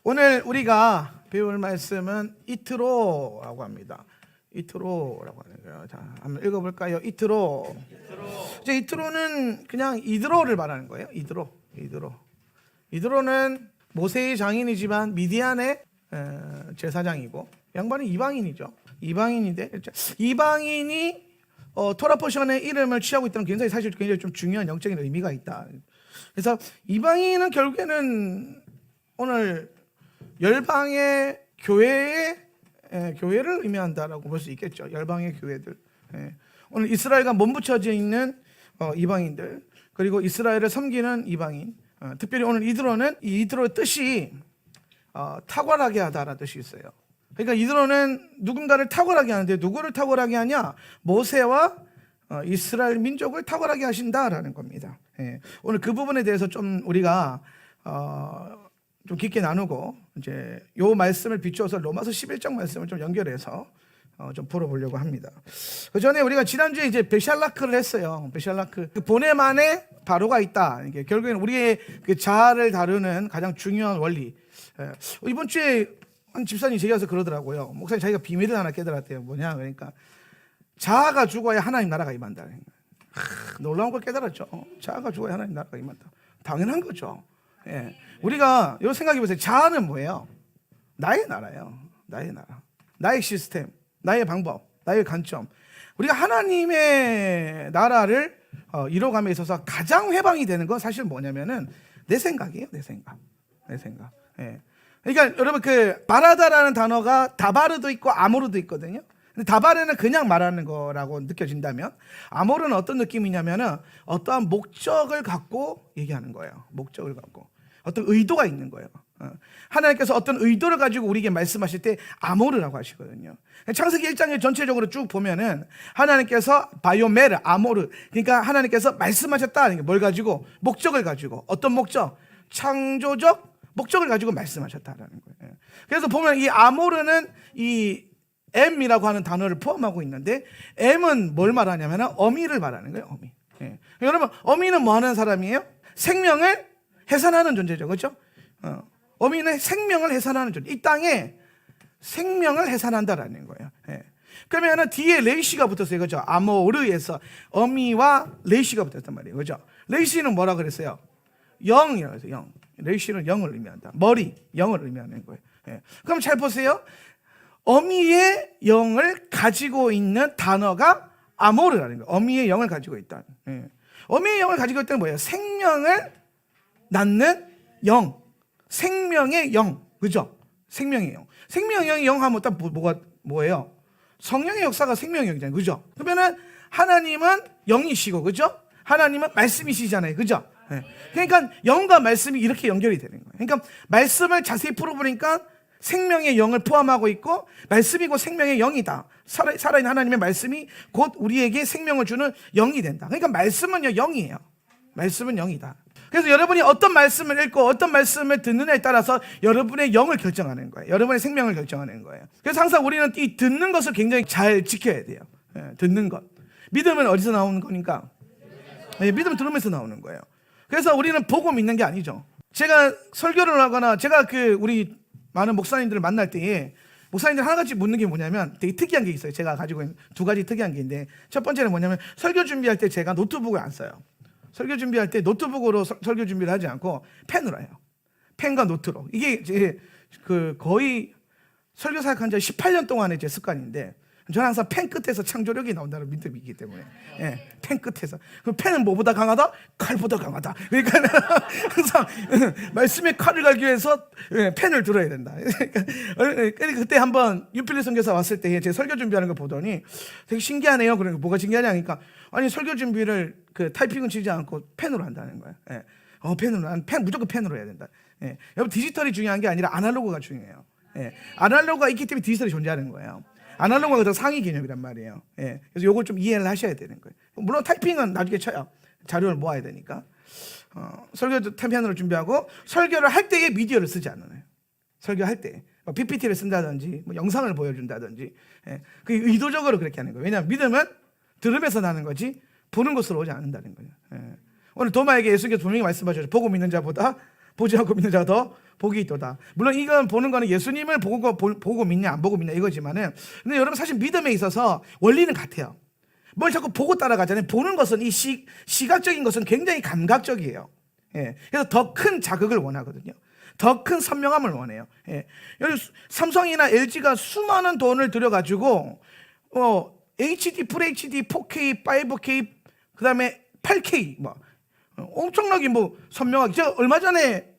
오늘 우리가 배울 말씀은 이트로라고 합니다. 이트로라고 하는 거예요. 자, 한번 읽어볼까요? 이트로. 이제 이트로는 그냥 이드로를 말하는 거예요. 이드로는 모세의 장인이지만 미디안의 제사장이고, 양반은 이방인이죠. 이방인인데 이방인이 토라 포션의 이름을 취하고 있다는 굉장히 사실 굉장히 좀 중요한 영적인 의미가 있다. 그래서 이방인은 결국에는 오늘 열방의 교회를 의미한다라고 볼 수 있겠죠. 열방의 교회들. 오늘 이스라엘과 몸붙여져 있는 이방인들, 그리고 이스라엘을 섬기는 이방인. 특별히 오늘 이드로는 이 이드로의 뜻이 탁월하게 하다라는 뜻이 있어요. 그러니까 이드로는 누군가를 탁월하게 하는데, 누구를 탁월하게 하냐? 모세와 이스라엘 민족을 탁월하게 하신다라는 겁니다. 오늘 그 부분에 대해서 좀 우리가 좀 깊게 나누고, 이제 요 말씀을 비추어서 로마서 11장 말씀을 좀 연결해서 좀 풀어보려고 합니다. 그 전에 우리가 지난주에 이제 베샬라크를 했어요. 베샬라크, 그 보냄 안에 바로가 있다. 이게 결국에는 우리의 그 자아를 다루는 가장 중요한 원리. 이번 주에 한 집사님 제게 와서 그러더라고요. 목사님, 자기가 비밀을 하나 깨달았대요. 뭐냐 그러니까 자아가 죽어야 하나님 나라가 임한다. 놀라운 걸 깨달았죠. 자아가 죽어야 하나님 나라가 임한다. 당연한 거죠. 우리가 이런 생각해 보세요. 자아는 뭐예요? 나의 나라예요. 나의 나라, 나의 시스템, 나의 방법, 나의 관점. 우리가 하나님의 나라를 이뤄감에 있어서 가장 회방이 되는 건 사실 뭐냐면은 내 생각이에요. 내 생각. 그러니까 여러분, 그 말하다라는 단어가 다바르도 있고 아모르도 있거든요. 근데 다바르는 그냥 말하는 거라고 느껴진다면, 아모르는 어떤 느낌이냐면은 어떠한 목적을 갖고 얘기하는 거예요. 목적을 갖고 어떤 의도가 있는 거예요. 하나님께서 어떤 의도를 가지고 우리에게 말씀하실 때 아모르라고 하시거든요. 창세기 1장에 전체적으로 쭉 보면은 하나님께서 바이오메르, 아모르, 그러니까 하나님께서 말씀하셨다. 뭘 가지고? 목적을 가지고. 어떤 목적? 창조적 목적을 가지고 말씀하셨다라는 거예요. 그래서 보면 이 아모르는 이 M이라고 하는 단어를 포함하고 있는데, M은 뭘 말하냐면 어미를 말하는 거예요. 어미. 여러분, 어미는 뭐 하는 사람이에요? 생명을 해산하는 존재죠. 그렇죠? 어미는 생명을 해산하는 존재. 이 땅에 생명을 해산한다라는 거예요. 그러면 뒤에 레이시가 붙었어요. 그렇죠? 아모르에서 어미와 레이시가 붙었단 말이에요. 그렇죠? 레이시는 뭐라 그랬어요? 영이라고 해서 영. 레이시는 영을 의미한다. 머리, 영을 의미하는 거예요. 그럼 잘 보세요. 어미의 영을 가지고 있는 단어가 아모르라는 거예요. 어미의 영을 가지고 있다. 어미의 영을 가지고 있다는 뭐예요? 생명을 낳는 영, 생명의 영, 그죠? 생명의 영. 생명의 영 하면 딱 뭐예요? 성령의 역사가 생명의 영이잖아요, 그죠? 그러면은 하나님은 영이시고, 그죠? 하나님은 말씀이시잖아요, 그죠? 그러니까 영과 말씀이 이렇게 연결이 되는 거예요. 그러니까 말씀을 자세히 풀어보니까 생명의 영을 포함하고 있고, 말씀이고 생명의 영이다. 살아있는 하나님의 말씀이 곧 우리에게 생명을 주는 영이 된다. 그러니까 말씀은요, 영이에요. 말씀은 영이다. 그래서 여러분이 어떤 말씀을 읽고 어떤 말씀을 듣느냐에 따라서 여러분의 영을 결정하는 거예요. 여러분의 생명을 결정하는 거예요. 그래서 항상 우리는 이 듣는 것을 굉장히 잘 지켜야 돼요. 듣는 것. 믿음은 어디서 나오는 거니까? 믿음은 들으면서 나오는 거예요. 그래서 우리는 보고 믿는 게 아니죠. 제가 설교를 하거나 제가 우리 많은 목사님들을 만날 때에 목사님들 하나같이 묻는 게 뭐냐면, 되게 특이한 게 있어요. 제가 가지고 있는 두 가지 특이한 게 있는데, 첫 번째는 뭐냐면 설교 준비할 때 제가 노트북을 안 써요. 설교 준비할 때 노트북으로 설교 준비를 하지 않고 펜으로 해요. 펜과 노트로. 이게 이제 거의 설교 사역한 지 18년 동안의 제 습관인데, 저는 항상 펜 끝에서 창조력이 나온다는 믿음이 있기 때문에, 펜 끝에서. 그럼 펜은 뭐보다 강하다? 칼보다 강하다. 그러니까 항상 말씀의 칼을 갈기 위해서 펜을 들어야 된다. 그러니까 그때 한번 윤필리 선교사 왔을 때 제 설교 준비하는 걸 보더니 되게 신기하네요. 그러니까 뭐가 신기하냐 하니까, 아니 설교 준비를 타이핑은 치지 않고 펜으로 한다는 거예요. 펜 무조건 펜으로 해야 된다. 여러분, 디지털이 중요한 게 아니라 아날로그가 중요해요. 아날로그가 있기 때문에 디지털이 존재하는 거예요. 아날로그가 더 상위 개념이란 말이에요. 그래서 이걸 좀 이해를 하셔야 되는 거예요. 물론 타이핑은 나중에 쳐요. 자료를 모아야 되니까. 설교도 펜으로 준비하고, 설교를 할 때에 미디어를 쓰지 않아요. 설교할 때 PPT를 쓴다든지 영상을 보여준다든지, 그 의도적으로 그렇게 하는 거예요. 왜냐하면 믿음은 들으면서 나는 거지 보는 것으로 오지 않는다는 거예요. 오늘 도마에게 예수님께서 분명히 말씀하셨죠. 보고 믿는 자보다 보지 않고 믿는 자가 더 복이 있도다. 물론 이건 보는 거는 예수님을 보고 믿냐 안 보고 믿냐 이거지만은, 근데 여러분 사실 믿음에 있어서 원리는 같아요. 뭘 자꾸 보고 따라가잖아요. 보는 것은 이 시각적인 것은 굉장히 감각적이에요. 예. 그래서 더 큰 자극을 원하거든요. 더 큰 선명함을 원해요. 예. 여기 삼성이나 LG가 수많은 돈을 들여가지고 HD, FHD, 4K, 5K, 그 다음에 8K 뭐 엄청나게 뭐 선명하게. 제가 얼마 전에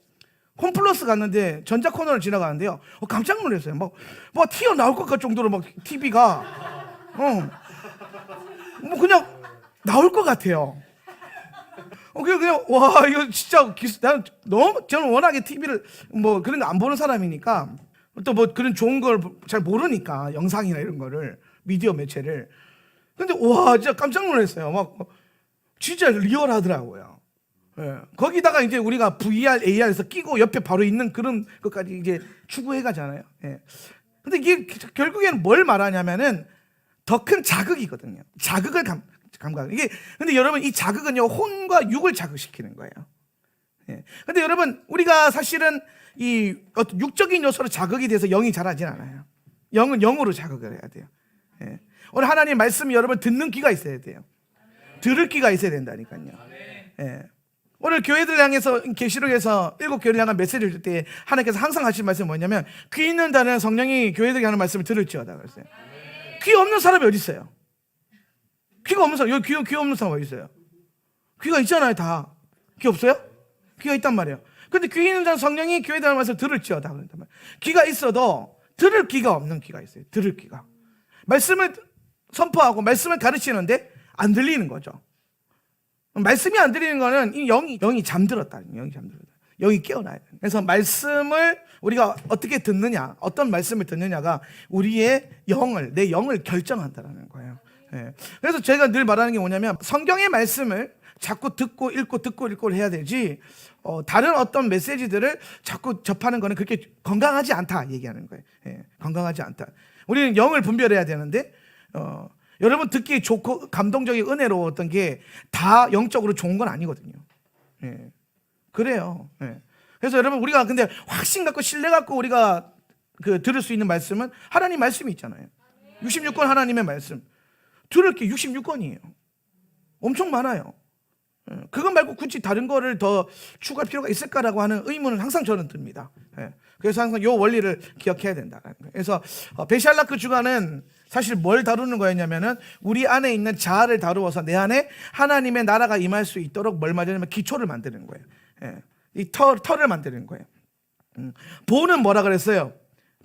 홈플러스 갔는데 전자 코너를 지나가는데요. 깜짝 놀랐어요. 막 튀어나올 것 같을 정도로 막 TV가 뭐 그냥 나올 것 같아요. 그냥 와 이거 진짜 저는 워낙에 TV를 뭐 그런 거 안 보는 사람이니까, 또 뭐 그런 좋은 걸 잘 모르니까 영상이나 이런 거를, 미디어 매체를. 근데 와 진짜 깜짝 놀랐어요. 막 진짜 리얼하더라고요. 예. 거기다가 이제 우리가 VR, AR에서 끼고 옆에 바로 있는 그런 것까지 이제 추구해 가잖아요. 예. 근데 이게 결국에는 뭘 말하냐면은 더 큰 자극이거든요. 자극을 감각. 이게 근데 여러분 이 자극은요 혼과 육을 자극시키는 거예요. 예. 근데 여러분 우리가 사실은 이 어떤 육적인 요소로 자극이 돼서 영이 자라진 않아요. 영은 영으로 자극을 해야 돼요. 예. 오늘 하나님 말씀이 여러분 듣는 귀가 있어야 돼요. 들을 귀가 있어야 된다니까요. 예. 오늘 교회들 향해서 계시록에서 7교회를 향한 메시지를 줄 때 하나님께서 항상 하신 말씀이 뭐냐면, 귀 있는 자는 성령이 교회들에게 하는 말씀을 들을지어다 그랬어요. 귀 없는 사람이 어디 있어요? 귀가 없는 사람, 여기 귀 없는 사람 어디 있어요? 귀가 있잖아요. 다 귀 없어요? 귀가 있단 말이에요. 근데 귀 있는 자는 성령이 교회들 하는 말씀을 들을지어다 그랬단 말이에요. 귀가 있어도 들을 귀가 없는 귀가 있어요. 들을 귀가. 말씀을 선포하고 말씀을 가르치는데 안 들리는 거죠. 말씀이 안 들리는 거는 이 영이 잠들었다. 영이 깨어나야 돼. 그래서 말씀을 우리가 어떻게 듣느냐, 어떤 말씀을 듣느냐가 우리의 내 영을 결정한다는 거예요. 예. 그래서 제가 늘 말하는 게 뭐냐면, 성경의 말씀을 자꾸 듣고 읽고 해야 되지, 다른 어떤 메시지들을 자꾸 접하는 거는 그렇게 건강하지 않다 얘기하는 거예요. 예. 건강하지 않다. 우리는 영을 분별해야 되는데, 여러분 듣기 좋고 감동적인 은혜로웠던 게 다 영적으로 좋은 건 아니거든요. 예. 그래요. 예. 그래서 여러분 우리가 근데 확신 갖고 신뢰 갖고 우리가 들을 수 있는 말씀은 하나님 말씀이 있잖아요. 66권 하나님의 말씀. 들을 게 66권이에요. 엄청 많아요. 예. 그것 말고 굳이 다른 거를 더 추가할 필요가 있을까라고 하는 의문은 항상 저는 듭니다. 예. 그래서 항상 이 원리를 기억해야 된다는 거예요. 그래서 베샬라크 주간은 사실 뭘 다루는 거였냐면은, 우리 안에 있는 자아를 다루어서 내 안에 하나님의 나라가 임할 수 있도록 뭘 만드냐면 기초를 만드는 거예요. 예. 이 털을 만드는 거예요. 보는 뭐라 그랬어요?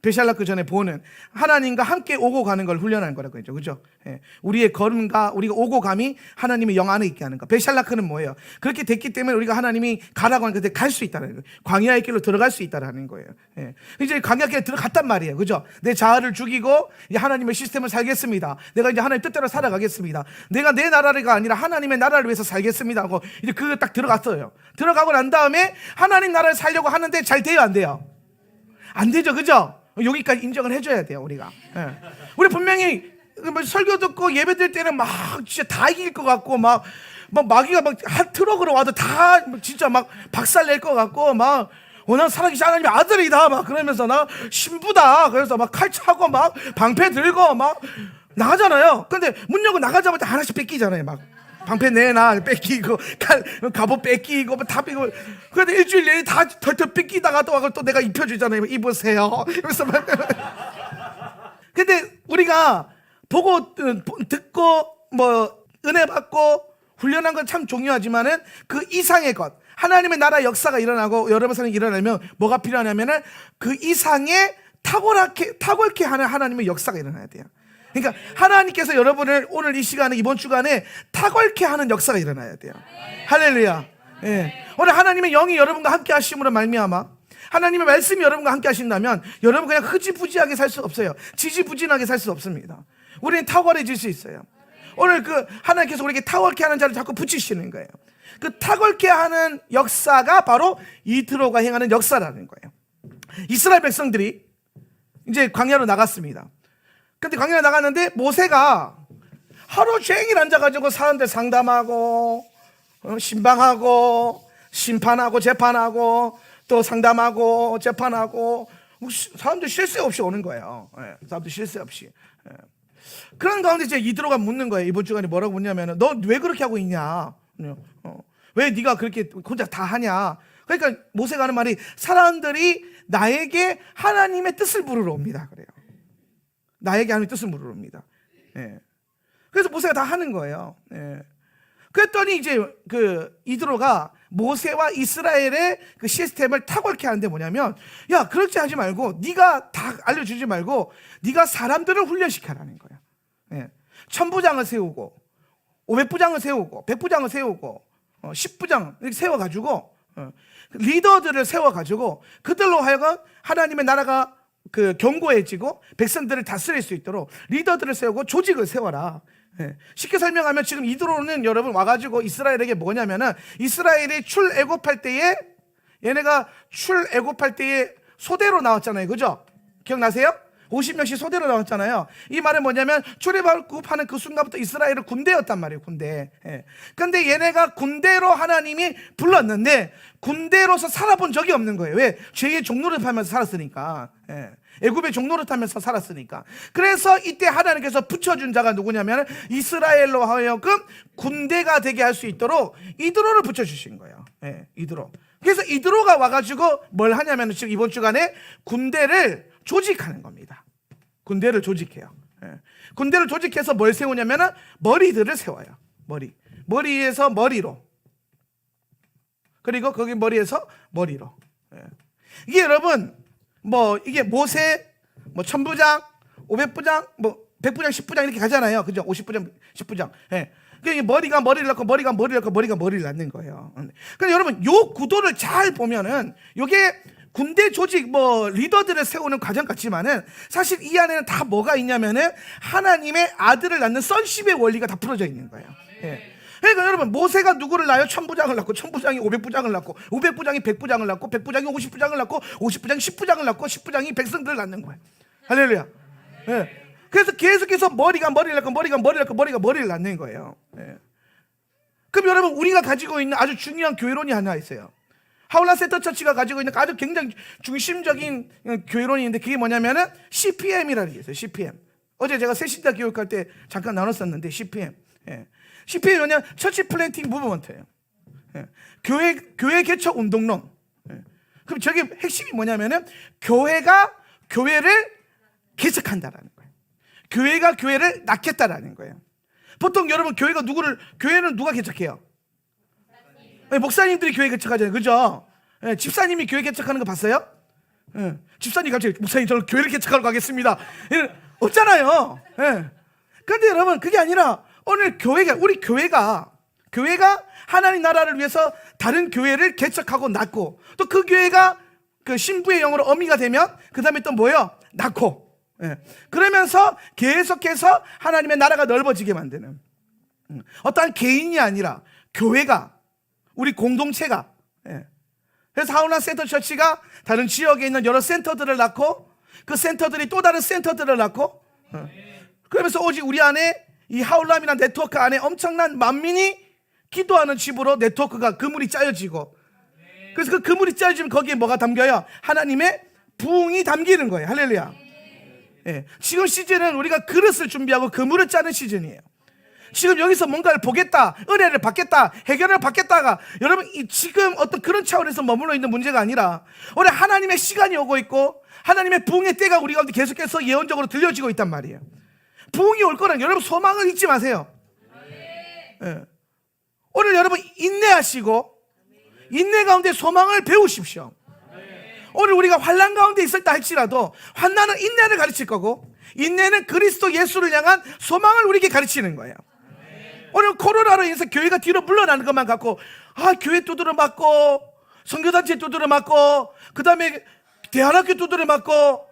베샬라크 전에 보는 하나님과 함께 오고 가는 걸 훈련하는 거라고 했죠. 그죠? 예. 우리의 걸음과 우리가 오고 감이 하나님의 영 안에 있게 하는 거. 베샬라크는 뭐예요? 그렇게 됐기 때문에 우리가 하나님이 가라고 하는 그때 갈 수 있다는 거예요. 광야의 길로 들어갈 수 있다는 거예요. 예. 이제 광야의 길에 들어갔단 말이에요. 그죠? 내 자아를 죽이고 이제 하나님의 시스템을 살겠습니다. 내가 이제 하나님의 뜻대로 살아가겠습니다. 내가 내 나라가 아니라 하나님의 나라를 위해서 살겠습니다 하고 이제 그거 딱 들어갔어요. 들어가고 난 다음에 하나님 나라를 살려고 하는데 잘 돼요, 안 돼요? 안 되죠. 그죠? 여기까지 인정을 해줘야 돼요, 우리가. 예. 우리 분명히 설교 듣고 예배 드릴 때는 막 진짜 다 이길 것 같고, 막 마귀가 막 한 트럭으로 와도 다 진짜 막 박살 낼 것 같고, 막 난 살아계신 하나님의 아들이다 막 그러면서 나 신부다 그래서 막 칼 차고 막 방패 들고 막 나가잖아요. 근데 문 열고 나가자마자 하나씩 뺏기잖아요. 막 방패 내놔 뺏기고 갑옷 뺏기고 다 뺏기고. 그런데 일주일 내내 다 털털 뺏기다가 또 내가 입혀주잖아요. 입으세요 이러면서 막. 근데 우리가 보고 듣고 뭐 은혜 받고 훈련한 건 참 중요하지만은 그 이상의 것, 하나님의 나라 역사가 일어나고 여러분 삶이 일어나면 뭐가 필요하냐면은 그 이상의 탁월케 하는 하나님의 역사가 일어나야 돼요. 그러니까 하나님께서 여러분을 오늘 이 시간에 이번 주간에 탁월케 하는 역사가 일어나야 돼요. 할렐루야. 예. 오늘 하나님의 영이 여러분과 함께 하심으로 말미암아 하나님의 말씀이 여러분과 함께 하신다면 여러분 그냥 흐지부지하게 살 수 없어요. 지지부진하게 살 수 없습니다. 우리는 탁월해질 수 있어요. 오늘 하나님께서 우리에게 탁월케 하는 자를 자꾸 붙이시는 거예요. 그 탁월케 하는 역사가 바로 이트로가 행하는 역사라는 거예요. 이스라엘 백성들이 이제 광야로 나갔습니다. 근데 광야로 나갔는데 모세가 하루 종일 앉아가지고 사람들 상담하고 신방하고 심판하고 재판하고 또 상담하고 재판하고 사람들 쉴 새 없이 오는 거예요. 사람들 쉴 새 없이. 그런 가운데 이제 이드로가 묻는 거예요. 이번 주간에 뭐라고 묻냐면, 너 왜 그렇게 하고 있냐? 왜 네가 그렇게 혼자 다 하냐? 그러니까 모세가 하는 말이, 사람들이 나에게 하나님의 뜻을 물으러 옵니다. 그래요. 나에게 하나님의 뜻을 물으러 옵니다. 그래서 모세가 다 하는 거예요. 그랬더니 이제 그 이드로가 모세와 이스라엘의 그 시스템을 탁월케 하는데 뭐냐면, 야, 그렇게 하지 말고, 네가 다 알려주지 말고 네가 사람들을 훈련시켜라는 거야. 천부장을 세우고 500부장을 세우고 100부장을 세우고 10부장 이렇게 세워가지고 리더들을 세워가지고 그들로 하여금 하나님의 나라가 그 견고해지고 백성들을 다스릴 수 있도록 리더들을 세우고 조직을 세워라. 쉽게 설명하면 지금 이드로는 여러분 와가지고 이스라엘에게 뭐냐면은, 이스라엘이 출애굽할 때에, 얘네가 출애굽할 때에 소대로 나왔잖아요. 그죠? 기억나세요? 50명씩 소대로 나왔잖아요. 이 말은 뭐냐면, 출애굽하는 그 순간부터 이스라엘은 군대였단 말이에요. 군대. 근데 얘네가 군대로 하나님이 불렀는데 군대로서 살아본 적이 없는 거예요. 왜? 죄의 종노릇 하면서 살았으니까. 애굽의 종노릇 하면서 살았으니까. 그래서 이때 하나님께서 붙여준 자가 누구냐면, 이스라엘로 하여금 군대가 되게 할 수 있도록 이드로를 붙여주신 거예요. 이드로. 그래서 이드로가 와가지고 뭘 하냐면, 지금 이번 주간에 군대를 조직하는 겁니다. 군대를 조직해요. 군대를 조직해서 뭘 세우냐면은 머리들을 세워요. 머리에서 머리로, 그리고 거기 머리에서 머리로. 이게 여러분, 뭐 이게 모세, 뭐 천부장, 500부장, 뭐 100부장, 10부장 이렇게 가잖아요. 그죠? 50부장, 10부장. 그러니까 머리가 머리를 낳고 머리가 머리를 낳고 머리가 머리를 낳는 거예요. 그러니까 여러분, 요 구도를 잘 보면은 요게 군대 조직, 뭐 리더들을 세우는 과정 같지만은 사실 이 안에는 다 뭐가 있냐면은 하나님의 아들을 낳는 sonship의 원리가 다 풀어져 있는 거예요. 그러니까 여러분, 모세가 누구를 낳아요? 천부장을 낳고, 천부장이 500부장을 낳고, 500부장이 100부장을 낳고, 100부장이 50부장을 낳고, 50부장이 10부장을 낳고, 10부장이 백성들을 낳는 거예요. 할렐루야. 그래서 계속해서 머리가 머리를 낳고, 머리가 머리를 낳고, 머리가 머리를 낳는 거예요. 그럼 여러분, 우리가 가지고 있는 아주 중요한 교회론이 하나 있어요. 하울라 센터 처치가 가지고 있는 아주 굉장히 중심적인 교회론이 있는데, 그게 뭐냐면은 CPM이라는 게 있어요. CPM. 어제 제가 새신자 교육할 때 잠깐 나눴었는데, CPM. CPM이 뭐냐면 처치 플랜팅 무브먼트예요. 교회 개척 운동론. 그럼 저게 핵심이 뭐냐면은 교회가 교회를 개척한다라는 거예요. 교회가 교회를 낳겠다라는 거예요. 보통 여러분, 교회는 누가 개척해요? 목사님들이 교회 개척하잖아요. 그죠? 집사님이 교회 개척하는 거 봤어요? 집사님 갑자기, 목사님 저는 교회를 개척하러 가겠습니다. 없잖아요. 그런데 여러분, 그게 아니라 오늘 우리 교회가 하나님 나라를 위해서 다른 교회를 개척하고 낳고, 또 그 교회가 그 신부의 영으로 어미가 되면 그 다음에 또 뭐예요? 낳고, 그러면서 계속해서 하나님의 나라가 넓어지게 만드는, 어떠한 개인이 아니라 교회가, 우리 공동체가. 그래서 하울라 센터 처치가 다른 지역에 있는 여러 센터들을 낳고, 그 센터들이 또 다른 센터들을 낳고, 그러면서 오직 우리 안에 이 하울람이라는 네트워크 안에 엄청난 만민이 기도하는 집으로 네트워크가, 그물이 짜여지고, 그래서 그 그물이 짜여지면 거기에 뭐가 담겨요? 하나님의 부흥이 담기는 거예요. 할렐루야. 지금 시즌은 우리가 그릇을 준비하고 그물을 짜는 시즌이에요. 지금 여기서 뭔가를 보겠다, 은혜를 받겠다, 해결을 받겠다가 여러분 지금 어떤 그런 차원에서 머물러 있는 문제가 아니라, 오늘 하나님의 시간이 오고 있고 하나님의 부흥의 때가 우리 가운데 계속해서 예언적으로 들려지고 있단 말이에요. 부흥이 올 거라는, 여러분 소망을 잊지 마세요. 오늘 여러분 인내하시고 인내 가운데 소망을 배우십시오. 오늘 우리가 환난 가운데 있었다 할지라도 환난은 인내를 가르칠 거고, 인내는 그리스도 예수를 향한 소망을 우리에게 가르치는 거예요. 오늘 코로나로 인해서 교회가 뒤로 물러나는 것만 갖고, 교회 두드려 맞고, 선교단체 두드려 맞고, 그 다음에 대안학교 두드려 맞고,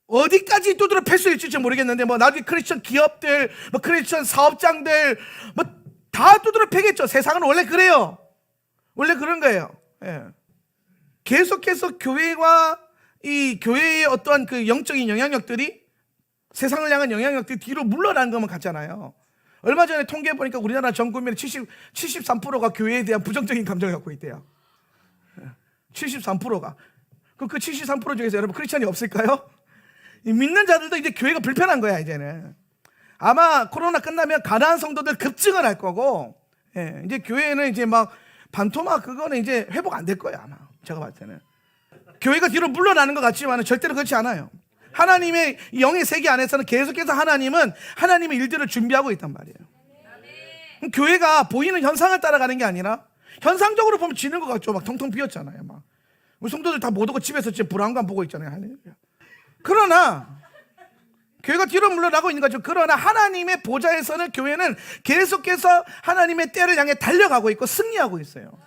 어디까지 두드려 팰 수 있을지 모르겠는데, 뭐 나중에 크리스천 기업들, 뭐 크리스천 사업장들, 뭐 다 두드려 패겠죠. 세상은 원래 그래요. 원래 그런 거예요. 계속해서 교회와 이 교회의 어떠한 그 영적인 영향력들이, 세상을 향한 영향력들이 뒤로 물러나는 것만 같잖아요. 얼마 전에 통계해 보니까 우리나라 전 국민의 73%가 교회에 대한 부정적인 감정을 갖고 있대요. 73%가. 그럼 그 73% 중에서 여러분 크리스찬이 없을까요? 믿는 자들도 이제 교회가 불편한 거야 이제는. 아마 코로나 끝나면 가난한 성도들 급증을 할 거고, 예, 이제 교회는 이제 막 반토막 그거는 이제 회복 안 될 거예요 아마. 제가 봤을 때는 교회가 뒤로 물러나는 것 같지만 절대로 그렇지 않아요. 하나님의 영의 세계 안에서는 계속해서 하나님은 하나님의 일들을 준비하고 있단 말이에요. 교회가 보이는 현상을 따라가는 게 아니라 현상적으로 보면 지는 것 같죠. 막 텅텅 비었잖아요. 막 우리 성도들 다 못 오고 집에서 지금 불안감 보고 있잖아요. 할렐루야. 그러나 교회가 뒤로 물러나고 있는 거죠. 그러나 하나님의 보좌에서는 교회는 계속해서 하나님의 때를 향해 달려가고 있고 승리하고 있어요.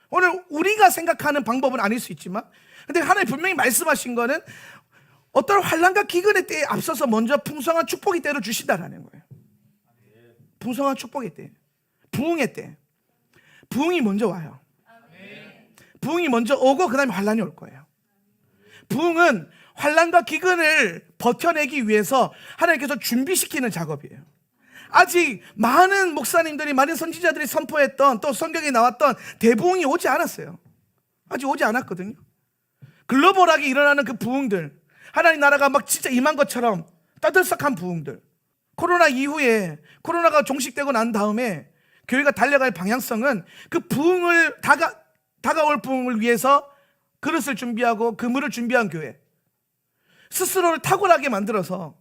오늘 우리가 생각하는 방법은 아닐 수 있지만, 근데 하나님 분명히 말씀하신 거는 어떤 환난과 기근의 때에 앞서서 먼저 풍성한 축복의 때를 주신다라는 거예요. 풍성한 축복의 때, 부흥의 때. 부흥이 먼저 와요. 부흥이 먼저 오고 그 다음에 환난이 올 거예요. 부흥은 환난과 기근을 버텨내기 위해서 하나님께서 준비시키는 작업이에요. 아직 많은 목사님들이, 많은 선지자들이 선포했던, 또 성경에 나왔던 대부흥이 오지 않았어요. 아직 오지 않았거든요. 글로벌하게 일어나는 그 부흥들, 하나님 나라가 막 진짜 임한 것처럼 떠들썩한 부흥들, 코로나 이후에 코로나가 종식되고 난 다음에 교회가 달려갈 방향성은 그 부흥을 다가올 부흥을 위해서 그릇을 준비하고 그물을 준비한 교회, 스스로를 탁월하게 만들어서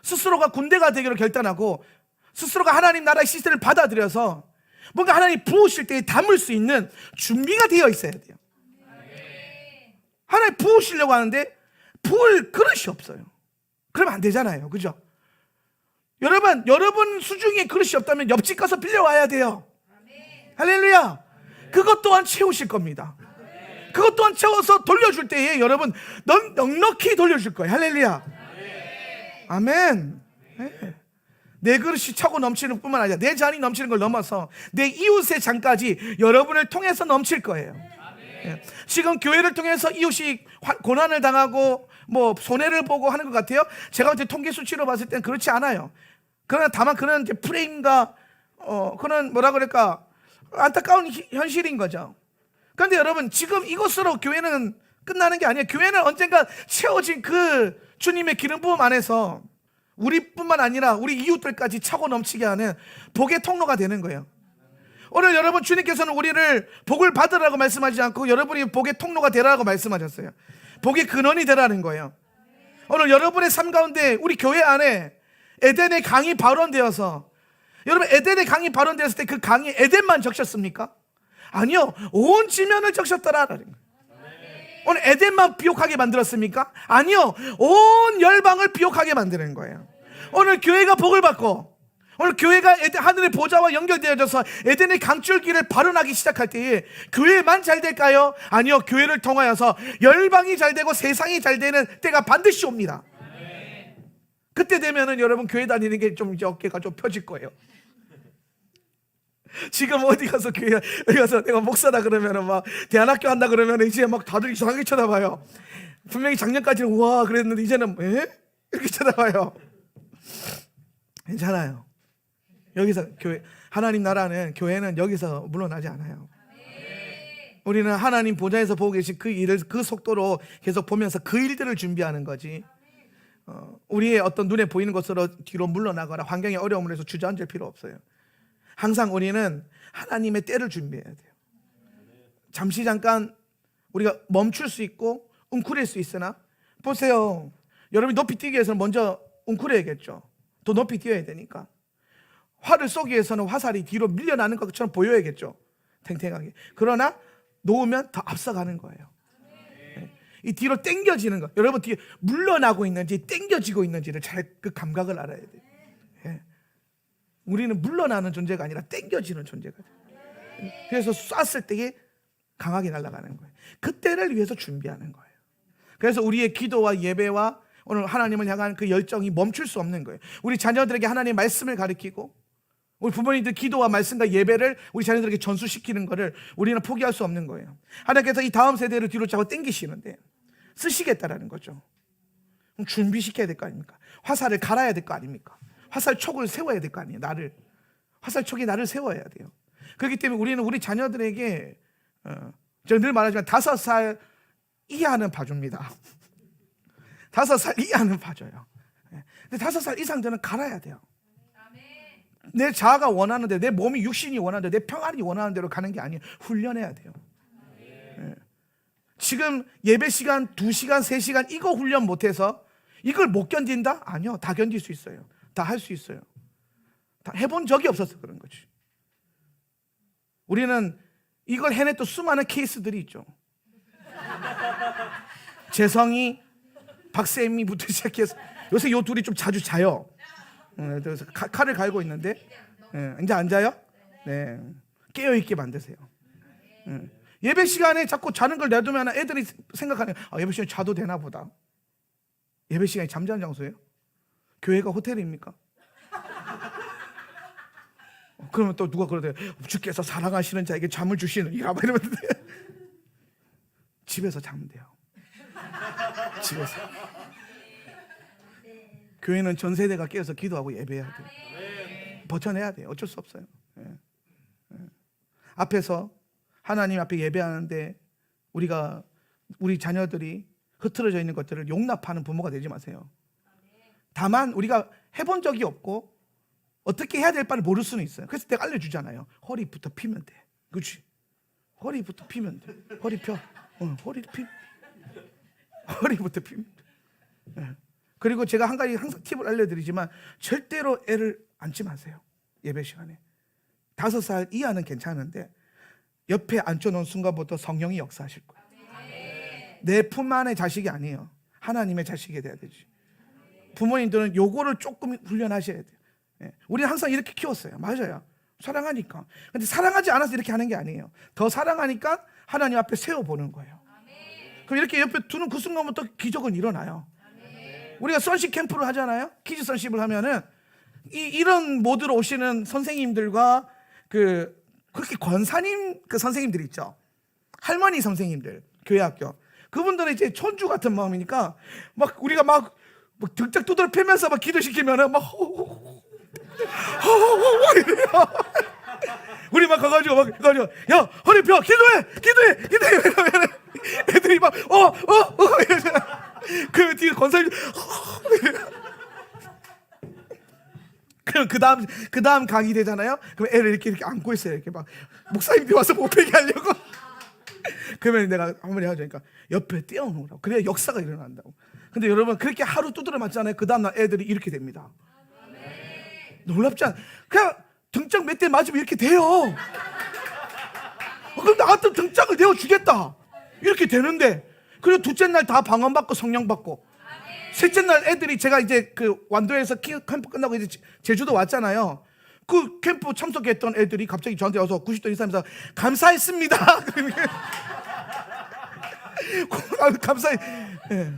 스스로가 군대가 되기로 결단하고 스스로가 하나님 나라의 시스템을 받아들여서 뭔가 하나님 부으실 때에 담을 수 있는 준비가 되어 있어야 돼요. 하나님 부으시려고 하는데 부을 그릇이 없어요. 그러면 안 되잖아요. 그죠? 여러분 수중에 그릇이 없다면 옆집 가서 빌려와야 돼요. 할렐루야. 그것 또한 채우실 겁니다. 그것 또한 채워서 돌려줄 때에 여러분 넉넉히 돌려줄 거예요. 할렐루야. 아멘. 네. 내 그릇이 차고 넘치는 뿐만 아니라 내 잔이 넘치는 걸 넘어서 내 이웃의 잔까지 여러분을 통해서 넘칠 거예요. 네. 지금 교회를 통해서 이웃이 고난을 당하고 뭐 손해를 보고 하는 것 같아요. 제가 이제 통계 수치로 봤을 땐 그렇지 않아요. 그러나 다만 그런 이제 프레임과 그런 뭐라 그럴까 안타까운 현실인 거죠. 그런데 여러분 지금 이것으로 교회는 끝나는 게 아니에요. 교회는 언젠가 채워진 그 주님의 기름 부음 안에서 우리뿐만 아니라 우리 이웃들까지 차고 넘치게 하는 복의 통로가 되는 거예요. 오늘 여러분 주님께서는 우리를 복을 받으라고 말씀하지 않고 여러분이 복의 통로가 되라고 말씀하셨어요. 복의 근원이 되라는 거예요. 오늘 여러분의 삶 가운데 우리 교회 안에 에덴의 강이 발원되어서, 여러분 에덴의 강이 발원되었을 때 그 강이 에덴만 적셨습니까? 아니요, 온 지면을 적셨더라라는 거예요. 오늘 에덴만 비옥하게 만들었습니까? 아니요, 온 열방을 비옥하게 만드는 거예요. 오늘 교회가 복을 받고 오늘 교회가 하늘의 보좌와 연결되어져서 에덴의 강줄기를 발원하기 시작할 때에 교회만 잘 될까요? 아니요, 교회를 통하여서 열방이 잘 되고 세상이 잘 되는 때가 반드시 옵니다. 그때 되면은 여러분 교회 다니는 게 좀 이제 어깨가 좀 펴질 거예요. 지금 어디 가서 교회 가서 내가 목사다 그러면은 막 대안학교 한다 그러면은 이제 막 다들 이상하게 쳐다봐요. 분명히 작년까지는 우와 그랬는데 이제는 이렇게 쳐다봐요. 괜찮아요. 여기서 교회, 하나님 나라는, 교회는 여기서 물러나지 않아요. 우리는 하나님 보좌에서 보고 계신 그 일을 그 속도로 계속 보면서 그 일들을 준비하는 거지. 우리의 어떤 눈에 보이는 것으로 뒤로 물러나거나 환경의 어려움을 해서 주저앉을 필요 없어요. 항상 우리는 하나님의 때를 준비해야 돼요. 잠시 잠깐 우리가 멈출 수 있고 웅크릴 수 있으나, 보세요. 여러분이 높이 뛰기 위해서는 먼저 웅크려야겠죠. 더 높이 뛰어야 되니까. 활을 쏘기 위해서는 화살이 뒤로 밀려나는 것처럼 보여야겠죠. 탱탱하게. 그러나 놓으면 더 앞서가는 거예요. 이 뒤로 당겨지는 거, 여러분 뒤에 물러나고 있는지 당겨지고 있는지를 잘 그 감각을 알아야 돼요. 예. 우리는 물러나는 존재가 아니라 당겨지는 존재가 돼요. 그래서 쐈을 때에 강하게 날아가는 거예요. 그때를 위해서 준비하는 거예요. 그래서 우리의 기도와 예배와 오늘 하나님을 향한 그 열정이 멈출 수 없는 거예요. 우리 자녀들에게 하나님의 말씀을 가르치고 우리 부모님들 기도와 말씀과 예배를 우리 자녀들에게 전수시키는 것을 우리는 포기할 수 없는 거예요. 하나님께서 이 다음 세대를 뒤로 자꾸 당기시는데 쓰시겠다라는 거죠. 그럼 준비시켜야 될 거 아닙니까? 화살을 갈아야 될 거 아닙니까? 화살촉을 세워야 될 거 아니에요. 화살촉이 나를 세워야 돼요. 그렇기 때문에 우리는 우리 자녀들에게 제가 늘 말하지만 5살 이하는 봐줍니다. 5살 이하는 봐줘요. 근데 5살 이상 되는 갈아야 돼요. 내 자아가 원하는 대로, 내 몸이 육신이 원하는 대로, 내 평안이 원하는 대로 가는 게 아니에요. 훈련해야 돼요. 지금 예배 시간 2시간 3시간 이거 훈련 못해서 이걸 못 견딘다? 아니요, 다 견딜 수 있어요. 다 할 수 있어요. 다 해본 적이 없어서 그런 거지. 우리는 이걸 해냈던 수많은 케이스들이 있죠. 재성이, 박세미부터 시작해서 요새 요 둘이 좀 자주 자요. 그래서 칼을 갈고 있는데 이제 안 자요? 네, 깨어있게 만드세요. 예배 시간에 자꾸 자는 걸 놔두면 애들이 생각하는, 예배 시간에 자도 되나 보다. 예배 시간이 잠자는 장소예요? 교회가 호텔입니까? 그러면 또 누가 그러대, 주께서 사랑하시는 자에게 잠을 주시느니라 이러면 집에서 자면 돼요. 집에서. 교회는 전 세대가 깨어서 기도하고 예배해야 돼요. 버텨내야 돼요. 어쩔 수 없어요. 앞에서 하나님 앞에 예배하는데 우리 자녀들이 흐트러져 있는 것들을 용납하는 부모가 되지 마세요. 다만 우리가 해본 적이 없고 어떻게 해야 될 바를 모를 수는 있어요. 그래서 내가 알려주잖아요. 허리부터 피면 돼. 그렇지? 허리부터 피면 돼. 허리 펴. 허리부터 피면 돼. 그리고 제가 한 가지 항상 팁을 알려드리지만 절대로 애를 앉지 마세요. 예배 시간에 5살 이하는 괜찮은데 옆에 앉혀놓은 순간부터 성령이 역사하실 거예요. 내 품 안의 자식이 아니에요. 하나님의 자식이 돼야 되지. 부모님들은 요거를 조금 훈련하셔야 돼요. 우리는 항상 이렇게 키웠어요. 맞아요. 사랑하니까. 근데 사랑하지 않아서 이렇게 하는 게 아니에요. 더 사랑하니까 하나님 앞에 세워보는 거예요. 그럼 이렇게 옆에 두는 그 순간부터 기적은 일어나요. 우리가 선십 캠프를 하잖아요. 키즈 선십을 하면은 이런 모드로 오시는 선생님들과 그렇게 권사님 선생님들 있죠. 할머니 선생님들, 교회학교. 그분들은 이제 천주 같은 마음이니까 막 우리가 막 등짝 두드려 패면서 막 기도시키면은 막 이래요. 우리 막 가가지고 야 허리 펴 기도해 이러면 애들이 막 그 뒤에 권사님 그럼 그 다음 강의 되잖아요. 그럼 애를 이렇게 안고 있어요. 이렇게 막 목사님들이 와서 못 빼게 하려고. 그러면 내가 한번 해야되니까 옆에 떼어놓으라고. 그래야 역사가 일어난다고. 근데 여러분 그렇게 하루 두드려 맞잖아요. 그 다음날 애들이 이렇게 됩니다. 놀랍지 않아요? 그냥 등짝 몇 대 맞으면 이렇게 돼요. 그럼 나한테 등짝을 내어주겠다 이렇게 되는데, 그리고 둘째 날 다 방언받고 성령 받고, 셋째 날 애들이, 제가 이제 그 완도에서 캠프 끝나고 이제 제주도 왔잖아요. 그 캠프 참석했던 애들이 갑자기 저한테 와서 90도 인사하면서 감사했습니다. 감사해. 네.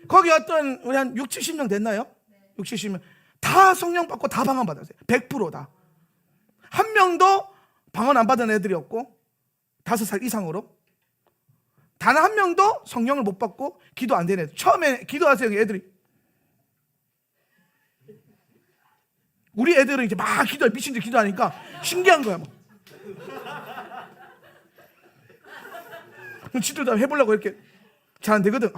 거기 왔던 우리 한 6, 70명 됐나요? 6, 70명 다 성령 받고 다 방언 받았어요. 100% 다. 한 명도 방언 안 받은 애들이 없고 5살 이상으로 단 한 명도 성령을 못 받고 기도 안 되는 애들. 처음에 기도하세요 애들이. 우리 애들은 이제 막 기도해, 미친 듯이 기도하니까 신기한 거야. 지도 해보려고 이렇게 잘 안 되거든.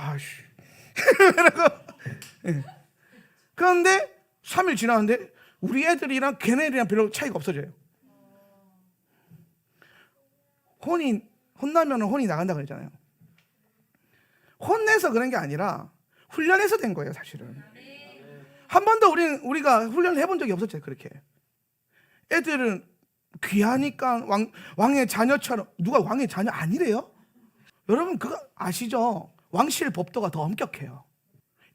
그런데 3일 지나는데 우리 애들이랑 걔네들이랑 별로 차이가 없어져요. 혼나면 혼이 나간다 그러잖아요. 혼내서 그런 게 아니라 훈련해서 된 거예요, 사실은. 한 번도 우리가 훈련을 해본 적이 없었죠, 그렇게. 애들은 귀하니까 왕의 자녀처럼. 누가 왕의 자녀 아니래요? 여러분 그거 아시죠? 왕실 법도가 더 엄격해요.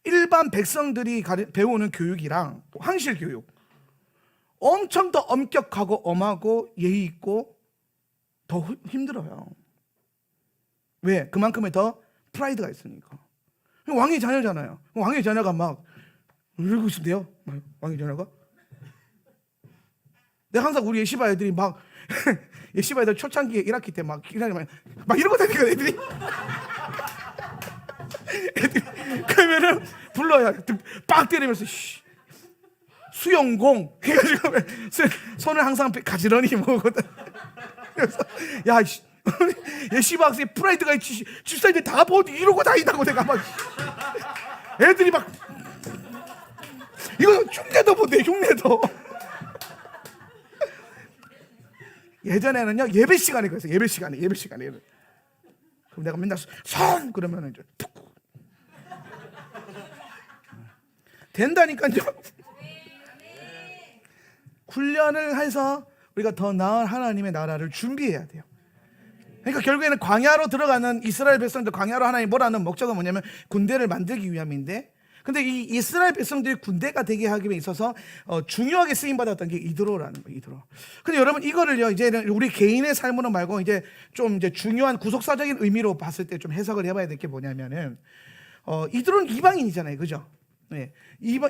일반 백성들이 배우는 교육이랑 황실 교육 엄청 더 엄격하고 엄하고 예의 있고 더 힘들어요. 왜? 그만큼의 더 프라이드가 있으니까. 왕의 자녀잖아요. 왕의 자녀가 막 이러고 있으면 돼요? 왕의 자녀가? 내가 항상 우리 예시바 애들이 막 예시바 애들 초창기에 1학기 때 막 이러고 다니니까 애들이 그러면은 불러야 빡 때리면서 수영공 해가지고 손을 항상 가지런히 모으거든. 그래서 예시바 학생이 프라이드가 있지, 집사님들 다 보고 이러고 다닌다고. 내가 막 애들이 막 이거 흉내도 못해, 흉내도. 예전에는요, 예배 시간에 그랬어요. 예배 시간에. 그럼 내가 맨날 손 그러면 이제 푹 된다니까요. 훈련을 해서 우리가 더 나은 하나님의 나라를 준비해야 돼요. 그러니까 결국에는 광야로 들어가는 이스라엘 백성들, 광야로 하나님 뭐라는 목적은 뭐냐면 군대를 만들기 위함인데, 근데 이 이스라엘 백성들이 군대가 되게 하기 위해 있어서 중요하게 쓰임 받았던 게 이드로라는 거예요. 이드로. 근데 여러분 이거를요, 이제는 우리 개인의 삶으로 말고 이제 좀 이제 중요한 구속사적인 의미로 봤을 때 좀 해석을 해봐야 될 게 뭐냐면은 이드로는 이방인이잖아요, 그죠? 네.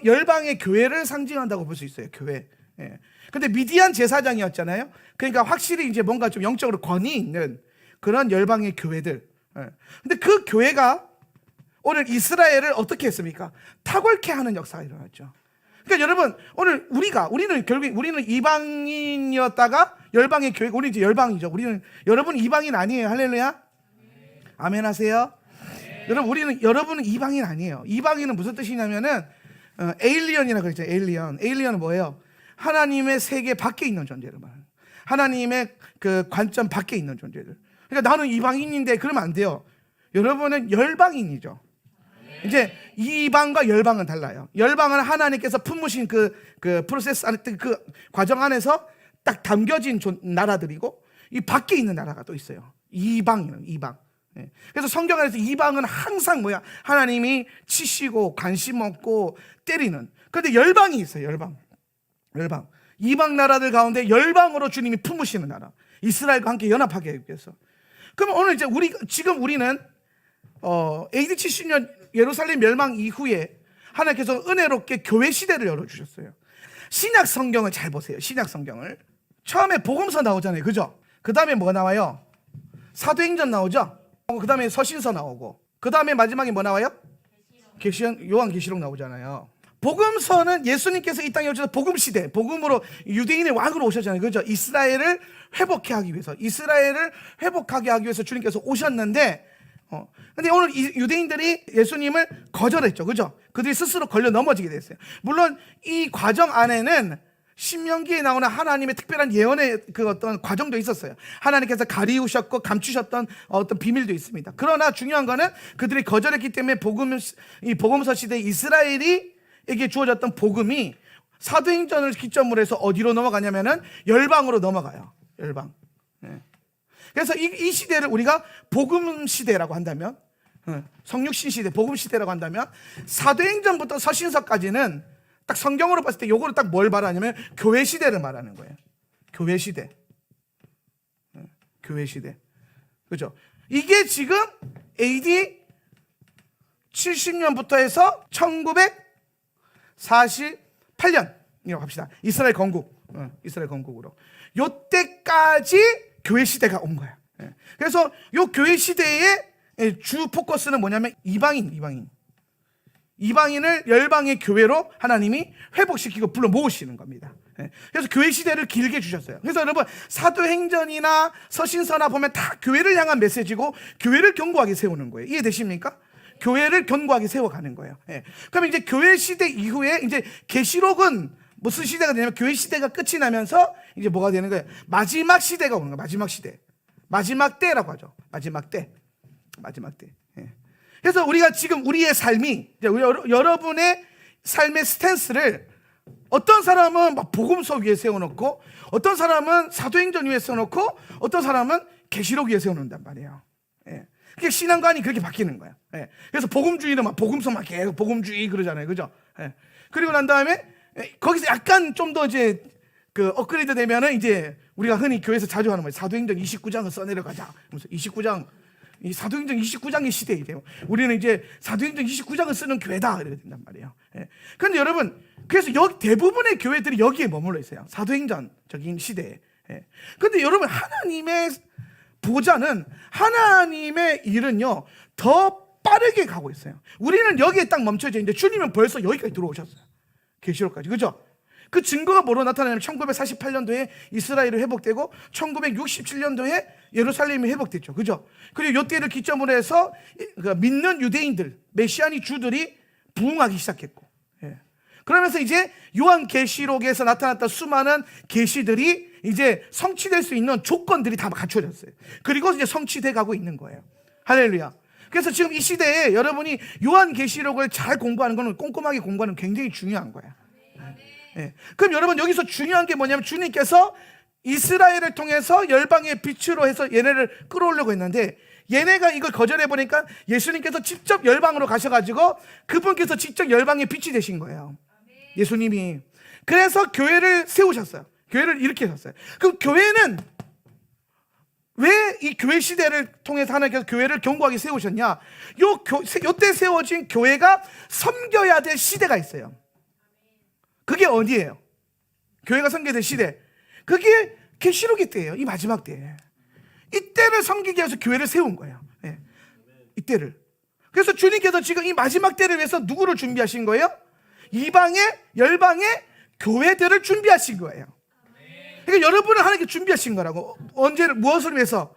열방의 교회를 상징한다고 볼 수 있어요, 교회. 예. 근데 미디안 제사장이었잖아요. 그러니까 확실히 이제 뭔가 좀 영적으로 권위 있는 그런 열방의 교회들. 예. 근데 그 교회가 오늘 이스라엘을 어떻게 했습니까? 탁월케 하는 역사가 일어났죠. 그러니까 여러분, 오늘 우리는 결국 우리는 이방인이었다가 열방의 교회가, 우리는 이제 열방이죠. 여러분 이방인 아니에요. 할렐루야. 아멘 하세요. 여러분은 이방인 아니에요. 이방인은 무슨 뜻이냐면은 에일리언이라고 그랬죠. 에일리언은 뭐예요? 하나님의 세계 밖에 있는 존재를 말해요. 하나님의 그 관점 밖에 있는 존재들. 그러니까 나는 이방인인데 그러면 안 돼요. 여러분은 열방인이죠. 이제 이방과 열방은 달라요. 열방은 하나님께서 품으신 그 프로세스 안에, 그 과정 안에서 딱 담겨진 나라들이고, 이 밖에 있는 나라가 또 있어요. 이방. 예. 그래서 성경 안에서 이방은 항상 뭐야? 하나님이 치시고 관심 없고 때리는. 그런데 열방이 있어요. 열방. 이방 나라들 가운데 열방으로 주님이 품으시는 나라, 이스라엘과 함께 연합하게 하기 위해서. 그러면 오늘 이제 지금 우리는 AD 70년 예루살렘 멸망 이후에 하나님께서 은혜롭게 교회 시대를 열어주셨어요. 신약 성경을 잘 보세요. 신약 성경을 처음에 복음서 나오잖아요, 그죠? 그 다음에 뭐가 나와요? 사도행전 나오죠? 그 다음에 서신서 나오고, 그 다음에 마지막에 뭐 나와요? 요한계시록 나오잖아요. 복음서는 예수님께서 이 땅에 오셔서 복음 시대, 복음으로 유대인의 왕으로 오셨잖아요, 그죠? 이스라엘을 회복하기 위해서 주님께서 오셨는데, 근데 오늘 유대인들이 예수님을 거절했죠, 그죠? 그들이 스스로 걸려 넘어지게 됐어요. 물론 이 과정 안에는 신명기에 나오는 하나님의 특별한 예언의 그 어떤 과정도 있었어요. 하나님께서 가리우셨고 감추셨던 어떤 비밀도 있습니다. 그러나 중요한 거는 그들이 거절했기 때문에 이 복음서 시대 이스라엘에게 주어졌던 복음이 사도행전을 기점으로 해서 어디로 넘어가냐면은 열방으로 넘어가요. 열방. 네. 그래서 이 시대를 우리가 복음 시대라고 한다면, 성육신 시대, 복음 시대라고 한다면, 사도행전부터 서신서까지는 딱 성경으로 봤을 때 요거를 딱 뭘 말하냐면 교회 시대를 말하는 거예요. 교회 시대. 그죠? 이게 지금 AD 70년부터 해서 1948년이라고 합시다. 이스라엘 건국으로. 요때까지 교회 시대가 온 거야. 그래서 요 교회 시대의 주 포커스는 뭐냐면 이방인을 열방의 교회로 하나님이 회복시키고 불러 모으시는 겁니다. 그래서 교회 시대를 길게 주셨어요. 그래서 여러분 사도행전이나 서신서나 보면 다 교회를 향한 메시지고 교회를 견고하게 세우는 거예요. 이해되십니까? 교회를 견고하게 세워가는 거예요. 그럼 이제 교회 시대 이후에 이제 계시록은 무슨 시대가 되냐면 교회 시대가 끝이 나면서 이제 뭐가 되는 거예요? 마지막 시대가 오는 거예요. 마지막 시대. 마지막 때라고 하죠. 마지막 때. 그래서 우리가 지금 우리의 삶이, 여러분의 삶의 스탠스를 어떤 사람은 막 복음서 위에 세워놓고, 어떤 사람은 사도행전 위에 세워놓고, 어떤 사람은 계시록 위에 세워놓는단 말이에요. 그게 신앙관이 그렇게 바뀌는 거예요. 그래서 복음주의는 막 복음서 막 계속 복음주의 그러잖아요, 그죠? 그리고 난 다음에 거기서 약간 좀 더 이제 그 업그레이드 되면은 이제 우리가 흔히 교회에서 자주 하는 거예요. 사도행전 29장을 써내려가자. 이 사도행전 29장의 시대에 돼요. 우리는 이제 사도행전 29장을 쓰는 교회다 이렇게 된단 말이에요. 그런데 여러분, 그래서 대부분의 교회들이 여기에 머물러 있어요. 사도행전적인 시대에. 그런데 여러분, 하나님의 보좌는, 하나님의 일은요 더 빠르게 가고 있어요. 우리는 여기에 딱 멈춰져 있는데 주님은 벌써 여기까지 들어오셨어요. 계시록까지, 그죠? 그 증거가 뭐로 나타나냐면 1948년도에 이스라엘이 회복되고 1967년도에 예루살렘이 회복됐죠. 그죠? 그리고 이때를 기점으로 해서 믿는 유대인들, 메시아니 주들이 부흥하기 시작했고, 예. 그러면서 이제 요한계시록에서 나타났던 수많은 계시들이 이제 성취될 수 있는 조건들이 다 갖춰졌어요. 그리고 이제 성취돼 가고 있는 거예요. 할렐루야. 그래서 지금 이 시대에 여러분이 요한계시록을 잘 공부하는 거는, 꼼꼼하게 공부하는 굉장히 중요한 거야. 예. 그럼 여러분 여기서 중요한 게 뭐냐면, 주님께서 이스라엘을 통해서 열방의 빛으로 해서 얘네를 끌어오려고 했는데, 얘네가 이걸 거절해 보니까 예수님께서 직접 열방으로 가셔가지고 그분께서 직접 열방의 빛이 되신 거예요. 예수님이. 그래서 교회를 세우셨어요. 교회를 일으키셨어요. 그럼 교회는 왜 이 교회 시대를 통해서 하나님께서 교회를 견고하게 세우셨냐? 요때 세워진 교회가 섬겨야 될 시대가 있어요. 그게 어디예요? 교회가 섬겨야 될 시대. 그게 계시록의 때예요. 이 마지막 때에. 이때를 섬기기 위해서 교회를 세운 거예요. 네. 이때를. 그래서 주님께서 지금 이 마지막 때를 위해서 누구를 준비하신 거예요? 이방의 열방의 교회들을 준비하신 거예요. 그러니까 여러분을 하나님께 준비하신 거라고. 언제를, 무엇을 위해서?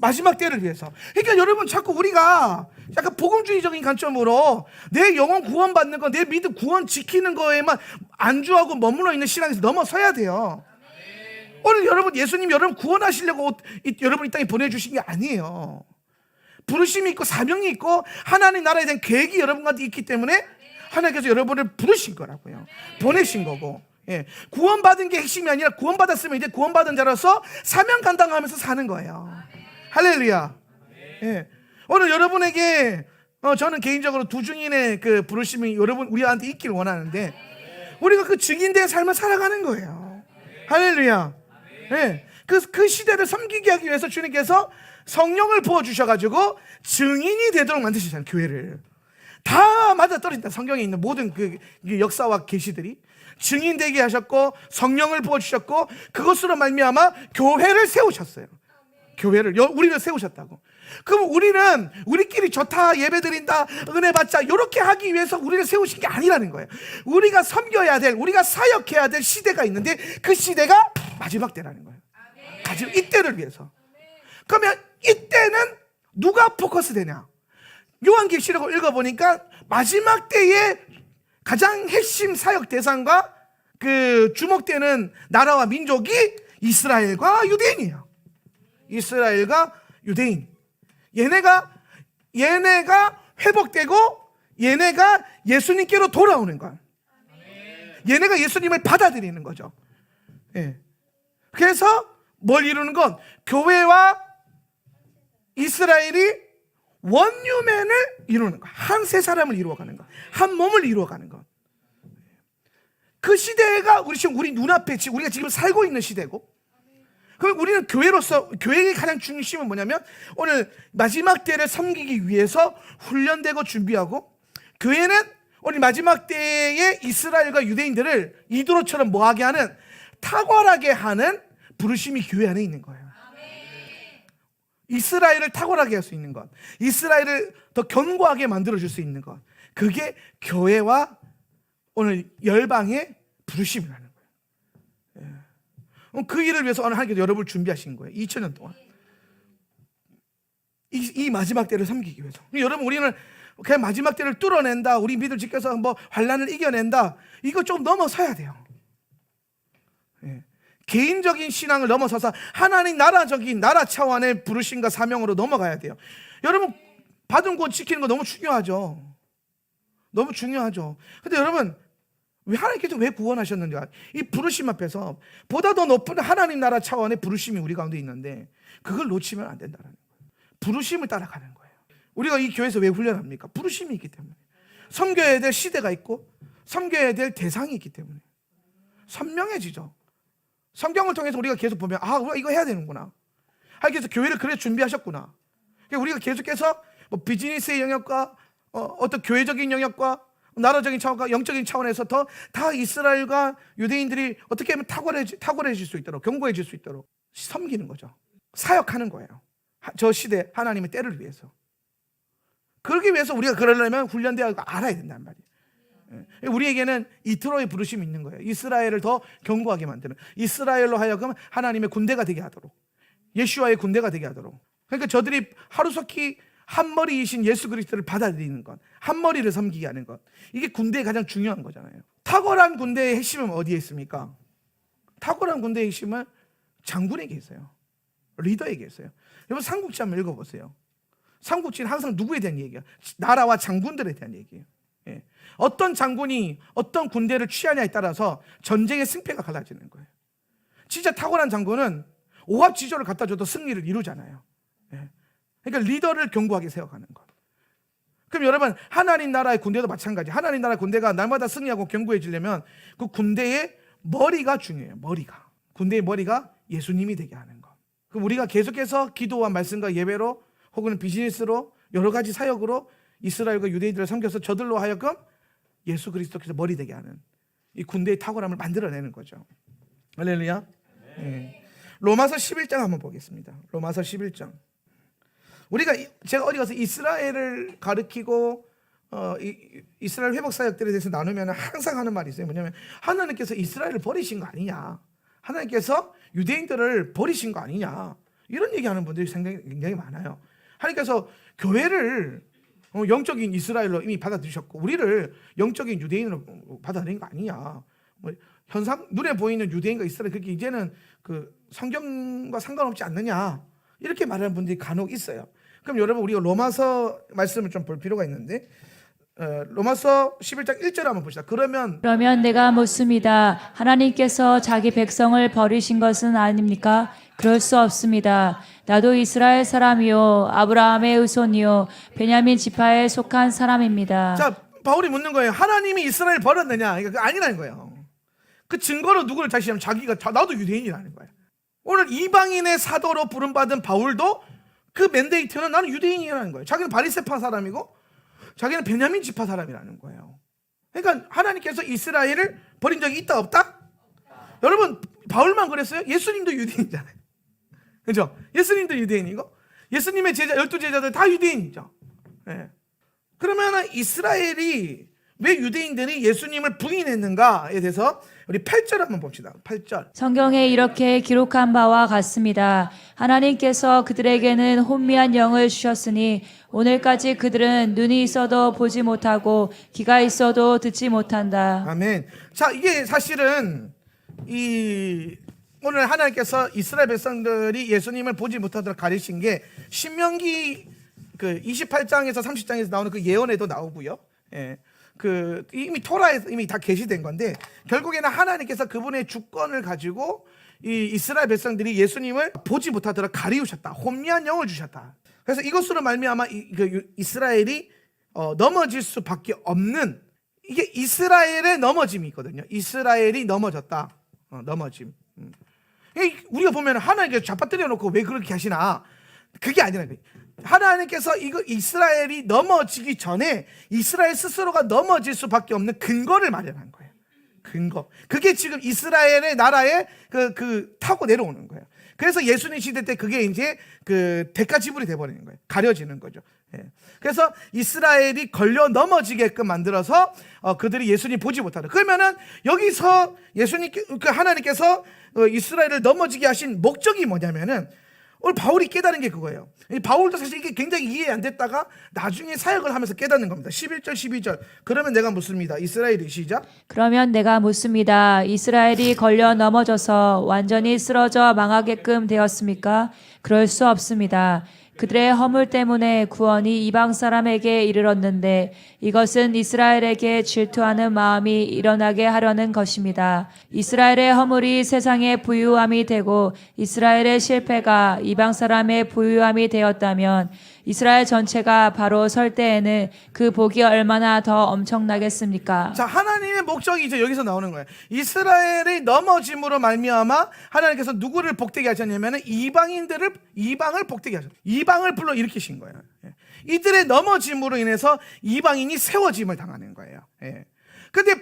마지막 때를 위해서. 그러니까 여러분, 자꾸 우리가 약간 복음주의적인 관점으로 내 영혼 구원받는 거, 내 믿음 구원 지키는 거에만 안주하고 머물러 있는 신앙에서 넘어서야 돼요. 오늘 여러분, 예수님 여러분 구원하시려고 여러분 이 땅에 보내주신 게 아니에요. 부르심이 있고 사명이 있고 하나님 나라에 대한 계획이 여러분한테 있기 때문에 하나님께서 여러분을 부르신 거라고요. 보내신 거고. 예. 구원받은 게 핵심이 아니라, 구원받았으면 이제 구원받은 자로서 사명 감당하면서 사는 거예요. 할렐루야. 예. 오늘 여러분에게 저는 개인적으로 두 증인의 그 부르심이 여러분 우리한테 있기를 원하는데, 우리가 그 증인된 삶을 살아가는 거예요. 할렐루야. 예. 그 시대를 섬기게 하기 위해서 주님께서 성령을 부어주셔가지고 증인이 되도록 만드시잖아요. 교회를 다 맞아떨어진다. 성경에 있는 모든 그 역사와 계시들이 증인되게 하셨고, 성령을 부어주셨고, 그것으로 말미암아 교회를 세우셨어요. 교회를, 우리를 세우셨다고. 그럼 우리는 우리끼리 좋다, 예배드린다, 은혜 받자, 이렇게 하기 위해서 우리를 세우신 게 아니라는 거예요. 우리가 섬겨야 될, 우리가 사역해야 될 시대가 있는데, 그 시대가 마지막 때라는 거예요. 마지막 이때를 위해서. 그러면 이때는 누가 포커스 되냐? 요한계시록을 읽어보니까 마지막 때에 가장 핵심 사역 대상과 그 주목되는 나라와 민족이 이스라엘과 유대인이에요. 이스라엘과 유대인. 얘네가 회복되고 얘네가 예수님께로 돌아오는 거야. 얘네가 예수님을 받아들이는 거죠. 예. 그래서 뭘 이루는 건, 교회와 이스라엘이 원유맨을 이루는 것, 한 세 사람을 이루어가는 것, 한 몸을 이루어가는 것. 그 시대가 우리 눈앞에 우리가 지금 살고 있는 시대고, 그럼 우리는 교회로서, 교회의 가장 중심은 뭐냐면, 오늘 마지막 때를 섬기기 위해서 훈련되고 준비하고, 교회는 오늘 마지막 때의 이스라엘과 유대인들을 이도로처럼 뭐하게 하는, 탁월하게 하는 부르심이 교회 안에 있는 거예요. 이스라엘을 탁월하게 할 수 있는 것, 이스라엘을 더 견고하게 만들어줄 수 있는 것, 그게 교회와 오늘 열방의 부르심이라는 거예요. 예. 그 일을 위해서 오늘 하나님께서 여러분을 준비하신 거예요. 2000년 동안 이 마지막 때를 섬기기 위해서. 여러분, 우리는 그냥 마지막 때를 뚫어낸다, 우리 믿음 지켜서 뭐 환난을 이겨낸다, 이거 좀 넘어서야 돼요. 예. 개인적인 신앙을 넘어서서 하나님 나라적인, 나라 차원의 부르심과 사명으로 넘어가야 돼요. 여러분, 받은 구원 지키는 거 너무 중요하죠. 너무 중요하죠. 근데 여러분, 하나님께서 왜 구원하셨는가? 이 부르심 앞에서 보다 더 높은 하나님 나라 차원의 부르심이 우리 가운데 있는데, 그걸 놓치면 안 된다는 거예요. 부르심을 따라가는 거예요. 우리가 이 교회에서 왜 훈련합니까? 부르심이 있기 때문에. 섬겨야 될 시대가 있고 섬겨야 될 대상이 있기 때문에 선명해지죠. 성경을 통해서 우리가 계속 보면, 우리가 이거 해야 되는구나. 하나님께서 교회를 그래 준비하셨구나. 우리가 계속해서 뭐 비즈니스의 영역과 어떤 교회적인 영역과 나라적인 차원과 영적인 차원에서 다 이스라엘과 유대인들이 어떻게 하면 탁월해질 수 있도록, 견고해질 수 있도록 섬기는 거죠. 사역하는 거예요. 저 시대 하나님의 때를 위해서. 그러기 위해서 우리가 그러려면 훈련되어 알아야 된단 말이에요. 우리에게는 이트로의 부르심이 있는 거예요. 이스라엘을 더 견고하게 만드는, 이스라엘로 하여금 하나님의 군대가 되게 하도록, 예수와의 군대가 되게 하도록. 그러니까 저들이 하루속히 한 머리이신 예수 그리스도를 받아들이는 것, 한 머리를 섬기게 하는 것, 이게 군대의 가장 중요한 거잖아요. 탁월한 군대의 핵심은 어디에 있습니까? 탁월한 군대의 핵심은 장군에게 있어요. 리더에게 있어요. 여러분 삼국지 한번 읽어보세요. 삼국지는 항상 누구에 대한 얘기야? 나라와 장군들에 대한 얘기예요. 예. 어떤 장군이 어떤 군대를 취하냐에 따라서 전쟁의 승패가 갈라지는 거예요. 진짜 탁월한 장군은 오합지졸을 갖다 줘도 승리를 이루잖아요. 예. 그러니까 리더를 견고하게 세워가는 것. 그럼 여러분 하나님 나라의 군대도 마찬가지. 하나님 나라의 군대가 날마다 승리하고 견고해지려면 그 군대의 머리가 중요해요. 머리가. 군대의 머리가 예수님이 되게 하는 것. 그럼 우리가 계속해서 기도와 말씀과 예배로 혹은 비즈니스로 여러 가지 사역으로 이스라엘과 유대인들을 섬겨서 저들로 하여금 예수 그리스도께서 머리 되게 하는 이 군대의 탁월함을 만들어내는 거죠. 할렐루야. 네. 로마서 11장 한번 보겠습니다. 로마서 11장. 제가 어디 가서 이스라엘을 가르치고 이스라엘 회복 사역들에 대해서 나누면 항상 하는 말이 있어요. 뭐냐면 하나님께서 이스라엘을 버리신 거 아니냐, 하나님께서 유대인들을 버리신 거 아니냐, 이런 얘기하는 분들이 굉장히 많아요. 하나님께서 교회를 영적인 이스라엘로 이미 받아들이셨고 우리를 영적인 유대인으로 받아들인 거 아니냐, 뭐 현상 눈에 보이는 유대인과 이스라엘 그게 이제는 그 성경과 상관없지 않느냐, 이렇게 말하는 분들이 간혹 있어요. 그럼 여러분 우리가 로마서 말씀을 좀 볼 필요가 있는데 로마서 11장 1절 한번 봅시다. 그러면 내가 묻습니다. 하나님께서 자기 백성을 버리신 것은 아닙니까? 그럴 수 없습니다. 나도 이스라엘 사람이요 아브라함의 후손이요 베냐민 지파에 속한 사람입니다. 자, 바울이 묻는 거예요. 하나님이 이스라엘 버렸느냐? 그러니까 아니라는 거예요. 그 증거로 누구를 다시하면 자기가 나도 유대인이라는 거예요. 오늘 이방인의 사도로 부름받은 바울도 그 맨데이트는 나는 유대인이라는 거예요. 자기는 바리새파 사람이고 자기는 베냐민 지파 사람이라는 거예요. 그러니까 하나님께서 이스라엘을 버린 적이 있다 없다? 여러분 바울만 그랬어요? 예수님도 유대인이잖아요. 그죠? 예수님도 유대인이고 예수님의 제자 12제자들 다 유대인이죠. 네. 그러면 이스라엘이 왜 유대인들이 예수님을 부인했는가에 대해서 우리 8절 한번 봅시다. 8절. 성경에 이렇게 기록한 바와 같습니다. 하나님께서 그들에게는 혼미한 영을 주셨으니 오늘까지 그들은 눈이 있어도 보지 못하고 귀가 있어도 듣지 못한다. 아멘. 자, 이게 사실은 오늘 하나님께서 이스라엘 백성들이 예수님을 보지 못하도록 가르친 게 신명기 그 28장에서 30장에서 나오는 그 예언에도 나오고요. 예. 이미 토라에서 이미 다 계시된 건데 결국에는 하나님께서 그분의 주권을 가지고 이 이스라엘 백성들이 예수님을 보지 못하도록 가리우셨다. 혼미한 영을 주셨다. 그래서 이것으로 말미암아 이스라엘이 넘어질 수밖에 없는, 이게 이스라엘의 넘어짐이 있거든요. 이스라엘이 넘어졌다. 넘어짐. 우리가 보면 하나님께서 잡아뜨려 놓고 왜 그렇게 하시나? 그게 아니라 하나님께서 이스라엘이 넘어지기 전에 이스라엘 스스로가 넘어질 수밖에 없는 근거를 마련한 거예요. 근거. 그게 지금 이스라엘의 나라에 타고 내려오는 거예요. 그래서 예수님 시대 때 그게 이제 그 대가 지불이 돼버리는 거예요. 가려지는 거죠. 예. 그래서 이스라엘이 걸려 넘어지게끔 만들어서 그들이 예수님 보지 못하는. 그러면은 여기서 하나님께서 이스라엘을 넘어지게 하신 목적이 뭐냐면은 오늘 바울이 깨달은 게 그거예요. 바울도 사실 이게 굉장히 이해 안 됐다가 나중에 사역을 하면서 깨닫는 겁니다. 11절 12절. 그러면 내가 묻습니다. 이스라엘이 시작. 그러면 내가 묻습니다. 이스라엘이 걸려 넘어져서 완전히 쓰러져 망하게끔 되었습니까? 그럴 수 없습니다. 그들의 허물 때문에 구원이 이방 사람에게 이르렀는데 이것은 이스라엘에게 질투하는 마음이 일어나게 하려는 것입니다. 이스라엘의 허물이 세상의 부유함이 되고 이스라엘의 실패가 이방 사람의 부유함이 되었다면 이스라엘 전체가 바로 설 때에는 그 복이 얼마나 더 엄청나겠습니까? 자, 하나님의 목적이 이제 여기서 나오는 거예요. 이스라엘이 넘어짐으로 말미암아 하나님께서 누구를 복되게 하셨냐면 이방을 복되게 하셨어요. 이방을 불러 일으키신 거예요. 이들의 넘어짐으로 인해서 이방인이 세워짐을 당하는 거예요. 근데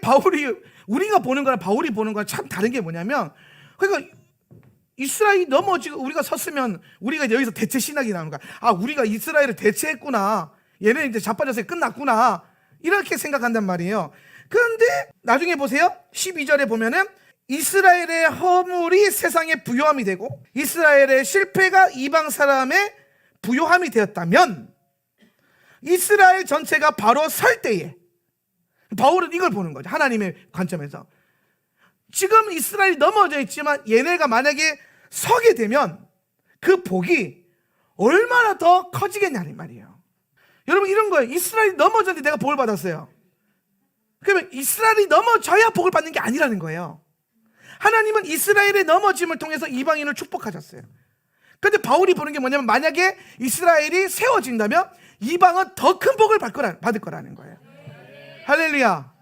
우리가 보는 거랑 바울이 보는 거랑 참 다른 게 뭐냐면, 그러니까 이스라엘이 넘어지고 우리가 섰으면 우리가 여기서 대체 신학이 나오는 거야. 아, 우리가 이스라엘을 대체했구나. 얘는 이제 자빠져서 끝났구나. 이렇게 생각한단 말이에요. 그 그런데 나중에 보세요. 12절에 보면은 이스라엘의 허물이 세상의 부요함이 되고 이스라엘의 실패가 이방 사람의 부요함이 되었다면 이스라엘 전체가 바로 설 때에, 바울은 이걸 보는 거죠. 하나님의 관점에서 지금 이스라엘이 넘어져 있지만 얘네가 만약에 서게 되면 그 복이 얼마나 더 커지겠냐는 말이에요. 여러분, 이런 거예요. 이스라엘이 넘어졌는데 내가 복을 받았어요. 그러면 이스라엘이 넘어져야 복을 받는 게 아니라는 거예요. 하나님은 이스라엘의 넘어짐을 통해서 이방인을 축복하셨어요. 근데 바울이 보는 게 뭐냐면, 만약에 이스라엘이 세워진다면 이방은 더 큰 복을 받을 거라는 거예요. 할렐루야.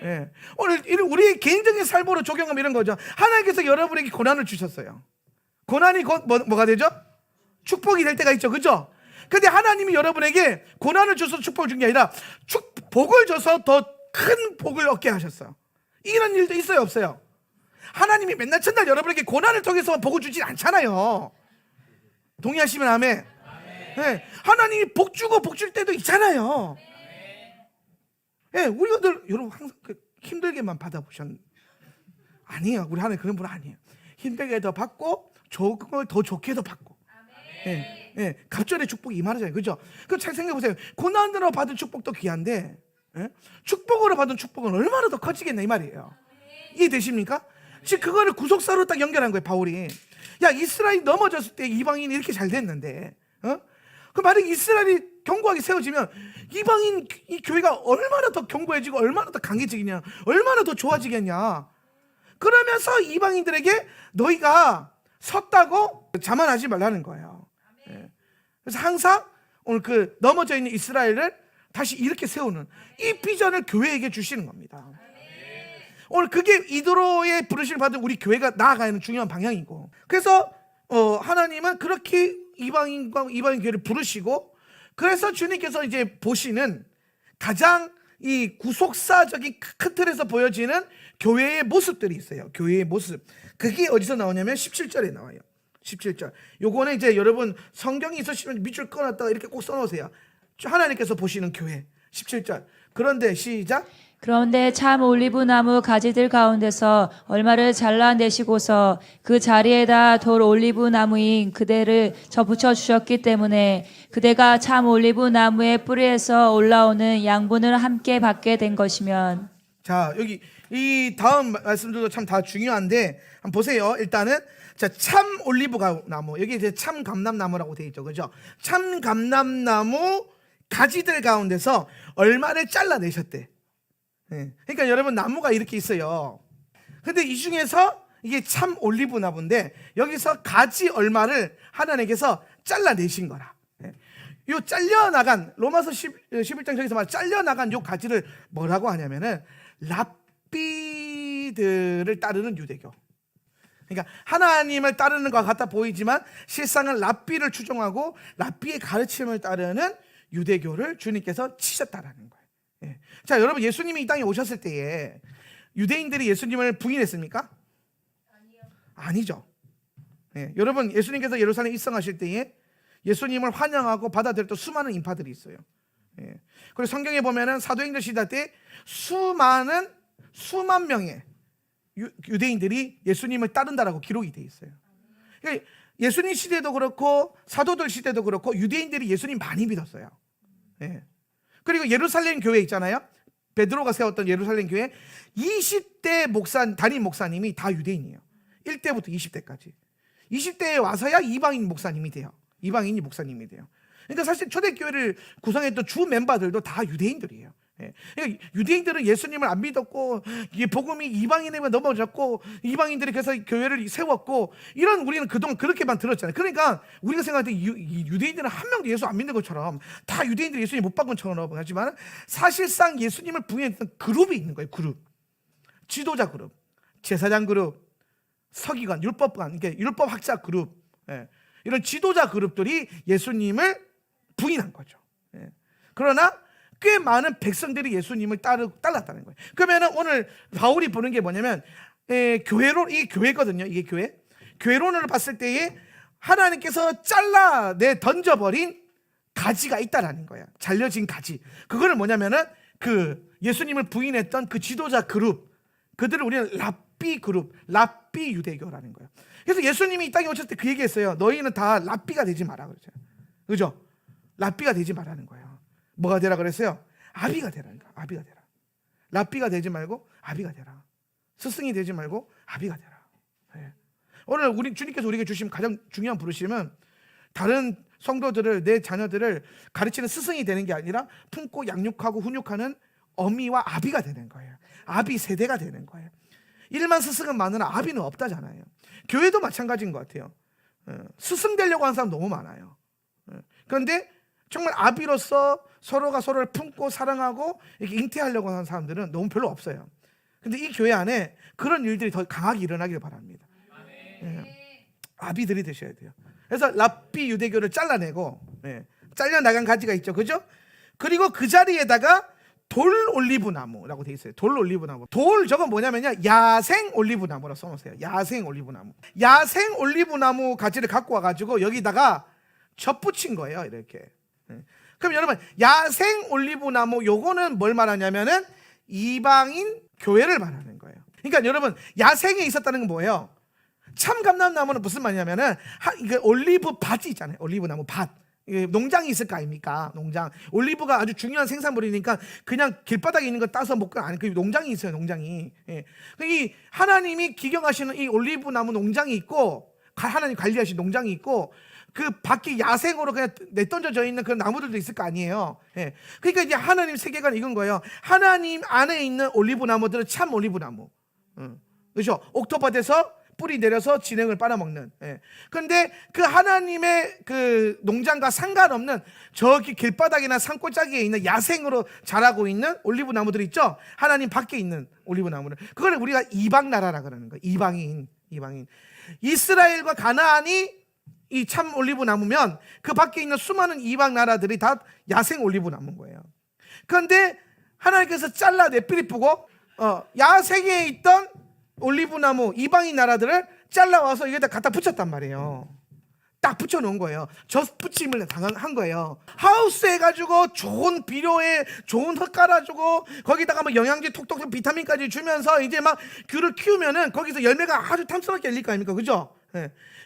예. 오늘 우리의 개인적인 삶으로 적용하면 이런 거죠. 하나님께서 여러분에게 고난을 주셨어요. 고난이 곧 뭐가 되죠? 축복이 될 때가 있죠. 그죠? 근데 하나님이 여러분에게 고난을 줘서 축복을 준 게 아니라 복을 줘서 더 큰 복을 얻게 하셨어요. 이런 일도 있어요, 없어요? 하나님이 맨날 첫날 여러분에게 고난을 통해서 복을 주진 않잖아요. 동의하시면 아멘. 네. 하나님이 복 주고 복 줄 때도 있잖아요. 예, 네, 우리들 여러분 항상 힘들게만 받아보셨? 아니에요. 우리 하나님 그런 분 아니에요. 힘들게도 받고 좋은 걸 더 좋게도 받고. 예, 예, 갑절의 축복이 임하잖아요. 그죠? 그 잘 생각해 보세요. 고난으로 받은 축복도 귀한데, 예? 축복으로 받은 축복은 얼마나 더 커지겠나 이 말이에요. 이해되십니까? 지금 그거를 구속사로 딱 연결한 거예요, 바울이. 야, 이스라엘이 넘어졌을 때 이방인이 이렇게 잘 됐는데, 그 만약에 이스라엘이 견고하게 세워지면 이방인 이 교회가 얼마나 더 견고해지고 얼마나 더 강해지겠냐, 얼마나 더 좋아지겠냐. 그러면서 이방인들에게 너희가 섰다고 자만하지 말라는 거예요. 예. 그래서 항상 오늘 그 넘어져 있는 이스라엘을 다시 이렇게 세우는 이 비전을 교회에게 주시는 겁니다. 오늘 그게 이도로의 부르심을 받은 우리 교회가 나아가는 중요한 방향이고, 그래서 하나님은 그렇게 이방인과 이방인 교회를 부르시고, 그래서 주님께서 이제 보시는 가장 이 구속사적인 큰 틀에서 보여지는 교회의 모습들이 있어요. 교회의 모습. 그게 어디서 나오냐면 17절에 나와요. 17절. 요거는 이제 여러분 성경이 있으시면 밑줄 꺼놨다가 이렇게 꼭 써놓으세요. 하나님께서 보시는 교회. 17절. 그런데 시작. 그런데 참 올리브 나무 가지들 가운데서 얼마를 잘라내시고서 그 자리에다 돌 올리브 나무인 그대를 접붙여 주셨기 때문에 그대가 참 올리브 나무의 뿌리에서 올라오는 양분을 함께 받게 된 것이면. 자, 여기 이 다음 말씀들도 참 다 중요한데 한번 보세요. 일단은 자, 참 올리브 나무, 여기 이제 참 감람나무라고 되어 있죠, 그죠? 참 감람나무 가지들 가운데서 얼마를 잘라내셨대. 네. 그러니까 여러분 나무가 이렇게 있어요. 근데 이 중에서 이게 참 올리브 나무인데 여기서 가지 얼마를 하나님께서 잘라내신 거라. 네. 요 잘려나간 로마서 11장 저기서 말 잘려나간 요 가지를 뭐라고 하냐면은 랍비들을 따르는 유대교. 그러니까 하나님을 따르는 것 같아 보이지만 실상은 랍비를 추종하고 랍비의 가르침을 따르는 유대교를 주님께서 치셨다라는 거예요. 예. 자, 여러분 예수님이 이 땅에 오셨을 때에 유대인들이 예수님을 부인했습니까? 아니죠. 예. 여러분 예수님께서 예루살렘 입성하실 때에 예수님을 환영하고 받아들였던 수많은 인파들이 있어요. 예. 그리고 성경에 보면은 사도행전 시대 때 수만 명의 유대인들이 예수님을 따른다라고 기록이 돼 있어요. 그러니까 예수님 시대도 그렇고 사도들 시대도 그렇고 유대인들이 예수님 많이 믿었어요. 예. 그리고 예루살렘 교회 있잖아요. 베드로가 세웠던 예루살렘 교회 20대 담임 목사님이 다 유대인이에요. 1대부터 20대까지. 20대에 와서야 이방인 목사님이 돼요. 이방인이 목사님이 돼요. 그러니까 사실 초대교회를 구성했던 주 멤버들도 다 유대인들이에요. 예. 그러니까 유대인들은 예수님을 안 믿었고 이게 복음이 이방인에만 넘어졌고 이방인들이 그래서 교회를 세웠고 이런 우리는 그동안 그렇게만 들었잖아요. 그러니까 우리가 생각할 때 유대인들은 한 명도 예수 안 믿는 것처럼 다 유대인들이 예수님 못 받은 것처럼 하지만 사실상 예수님을 부인했던 그룹이 있는 거예요. 그룹. 지도자 그룹, 제사장 그룹, 서기관, 율법관, 그러니까 율법학자 그룹, 예. 이런 지도자 그룹들이 예수님을 부인한 거죠. 예. 그러나 꽤 많은 백성들이 예수님을 따랐다는 거예요. 그러면 오늘 바울이 보는 게 뭐냐면 교회론, 이게 교회거든요. 이게 교회론으로 봤을 때에 하나님께서 잘라내 던져버린 가지가 있다라는 거예요. 잘려진 가지. 그거를 뭐냐면은 그 예수님을 부인했던 그 지도자 그룹, 그들을 우리는 랍비 그룹, 랍비 유대교라는 거예요. 그래서 예수님이 이 땅에 오셨을 때 그 얘기했어요. 너희는 다 랍비가 되지 마라 그러죠. 그죠? 랍비가 되지 말라는 거예요. 뭐가 되라 그랬어요? 아비가 되라는 거야. 아비가 되라. 랍비가 되지 말고 아비가 되라. 스승이 되지 말고 아비가 되라. 네. 오늘 우리 주님께서 우리에게 주신 가장 중요한 부르심은 다른 성도들을, 내 자녀들을 가르치는 스승이 되는 게 아니라 품고 양육하고 훈육하는 어미와 아비가 되는 거예요. 아비 세대가 되는 거예요. 일만 스승은 많으나 아비는 없다잖아요. 교회도 마찬가지인 것 같아요. 스승 되려고 하는 사람 너무 많아요. 그런데 정말 아비로서 서로가 서로를 품고 사랑하고 이렇게 잉태하려고 하는 사람들은 너무 별로 없어요. 근데 이 교회 안에 그런 일들이 더 강하게 일어나길 바랍니다. 아비들이 되셔야 돼요. 그래서 랍비 유대교를 잘라내고, 잘려나간 가지가 있죠. 그죠? 그리고 그 자리에다가 돌 올리브 나무라고 돼 있어요. 돌 올리브 나무. 돌 저건 뭐냐면요, 야생 올리브 나무라고 써놓으세요. 야생 올리브 나무. 야생 올리브 나무 가지를 갖고 와가지고 여기다가 접붙인 거예요. 이렇게. 그럼 여러분, 야생 올리브 나무 요거는 뭘 말하냐면은 이방인 교회를 말하는 거예요. 그러니까 여러분, 야생에 있었다는 건 뭐예요? 참 감람나무는 무슨 말이냐면은 이게 올리브 밭이 있잖아요. 올리브 나무 밭. 농장이 있을 거 아닙니까? 농장. 올리브가 아주 중요한 생산물이니까 그냥 길바닥에 있는 거 따서 먹고 아니, 그 농장이 있어요. 농장이. 이 하나님이 기경하시는 이 올리브 나무 농장이 있고, 하나님 관리하시는 농장이 있고, 그 밖에 야생으로 그냥 내던져져 있는 그런 나무들도 있을 거 아니에요. 그러니까 이제 하나님 세계관이 이건 거예요. 하나님 안에 있는 올리브 나무들은 참 올리브 나무. 그렇죠? 옥토밭에서 뿌리 내려서 진행을 빨아먹는. 그런데 그 하나님의 그 농장과 상관없는 저기 길바닥이나 산골짜기에 있는 야생으로 자라고 있는 올리브 나무들 있죠? 하나님 밖에 있는 올리브 나무를, 그걸 우리가 이방 나라라 그러는 거예요. 이방인. 이스라엘과 가나안이 이 참 올리브 나무면 그 밖에 있는 수많은 이방 나라들이 다 야생 올리브 나무인 거예요. 그런데 하나님께서 잘라 내뿌리뿌고 야생에 있던 올리브 나무 이방인 나라들을 잘라와서 여기다 갖다 붙였단 말이에요. 딱 붙여놓은 거예요. 젖붙임을 한 거예요. 하우스 해가지고 좋은 비료에 좋은 흙 깔아주고 거기다가 뭐 영양제 톡톡 비타민까지 주면서 이제 막 귤을 키우면은 거기서 열매가 아주 탐스럽게 열릴 거 아닙니까? 그죠?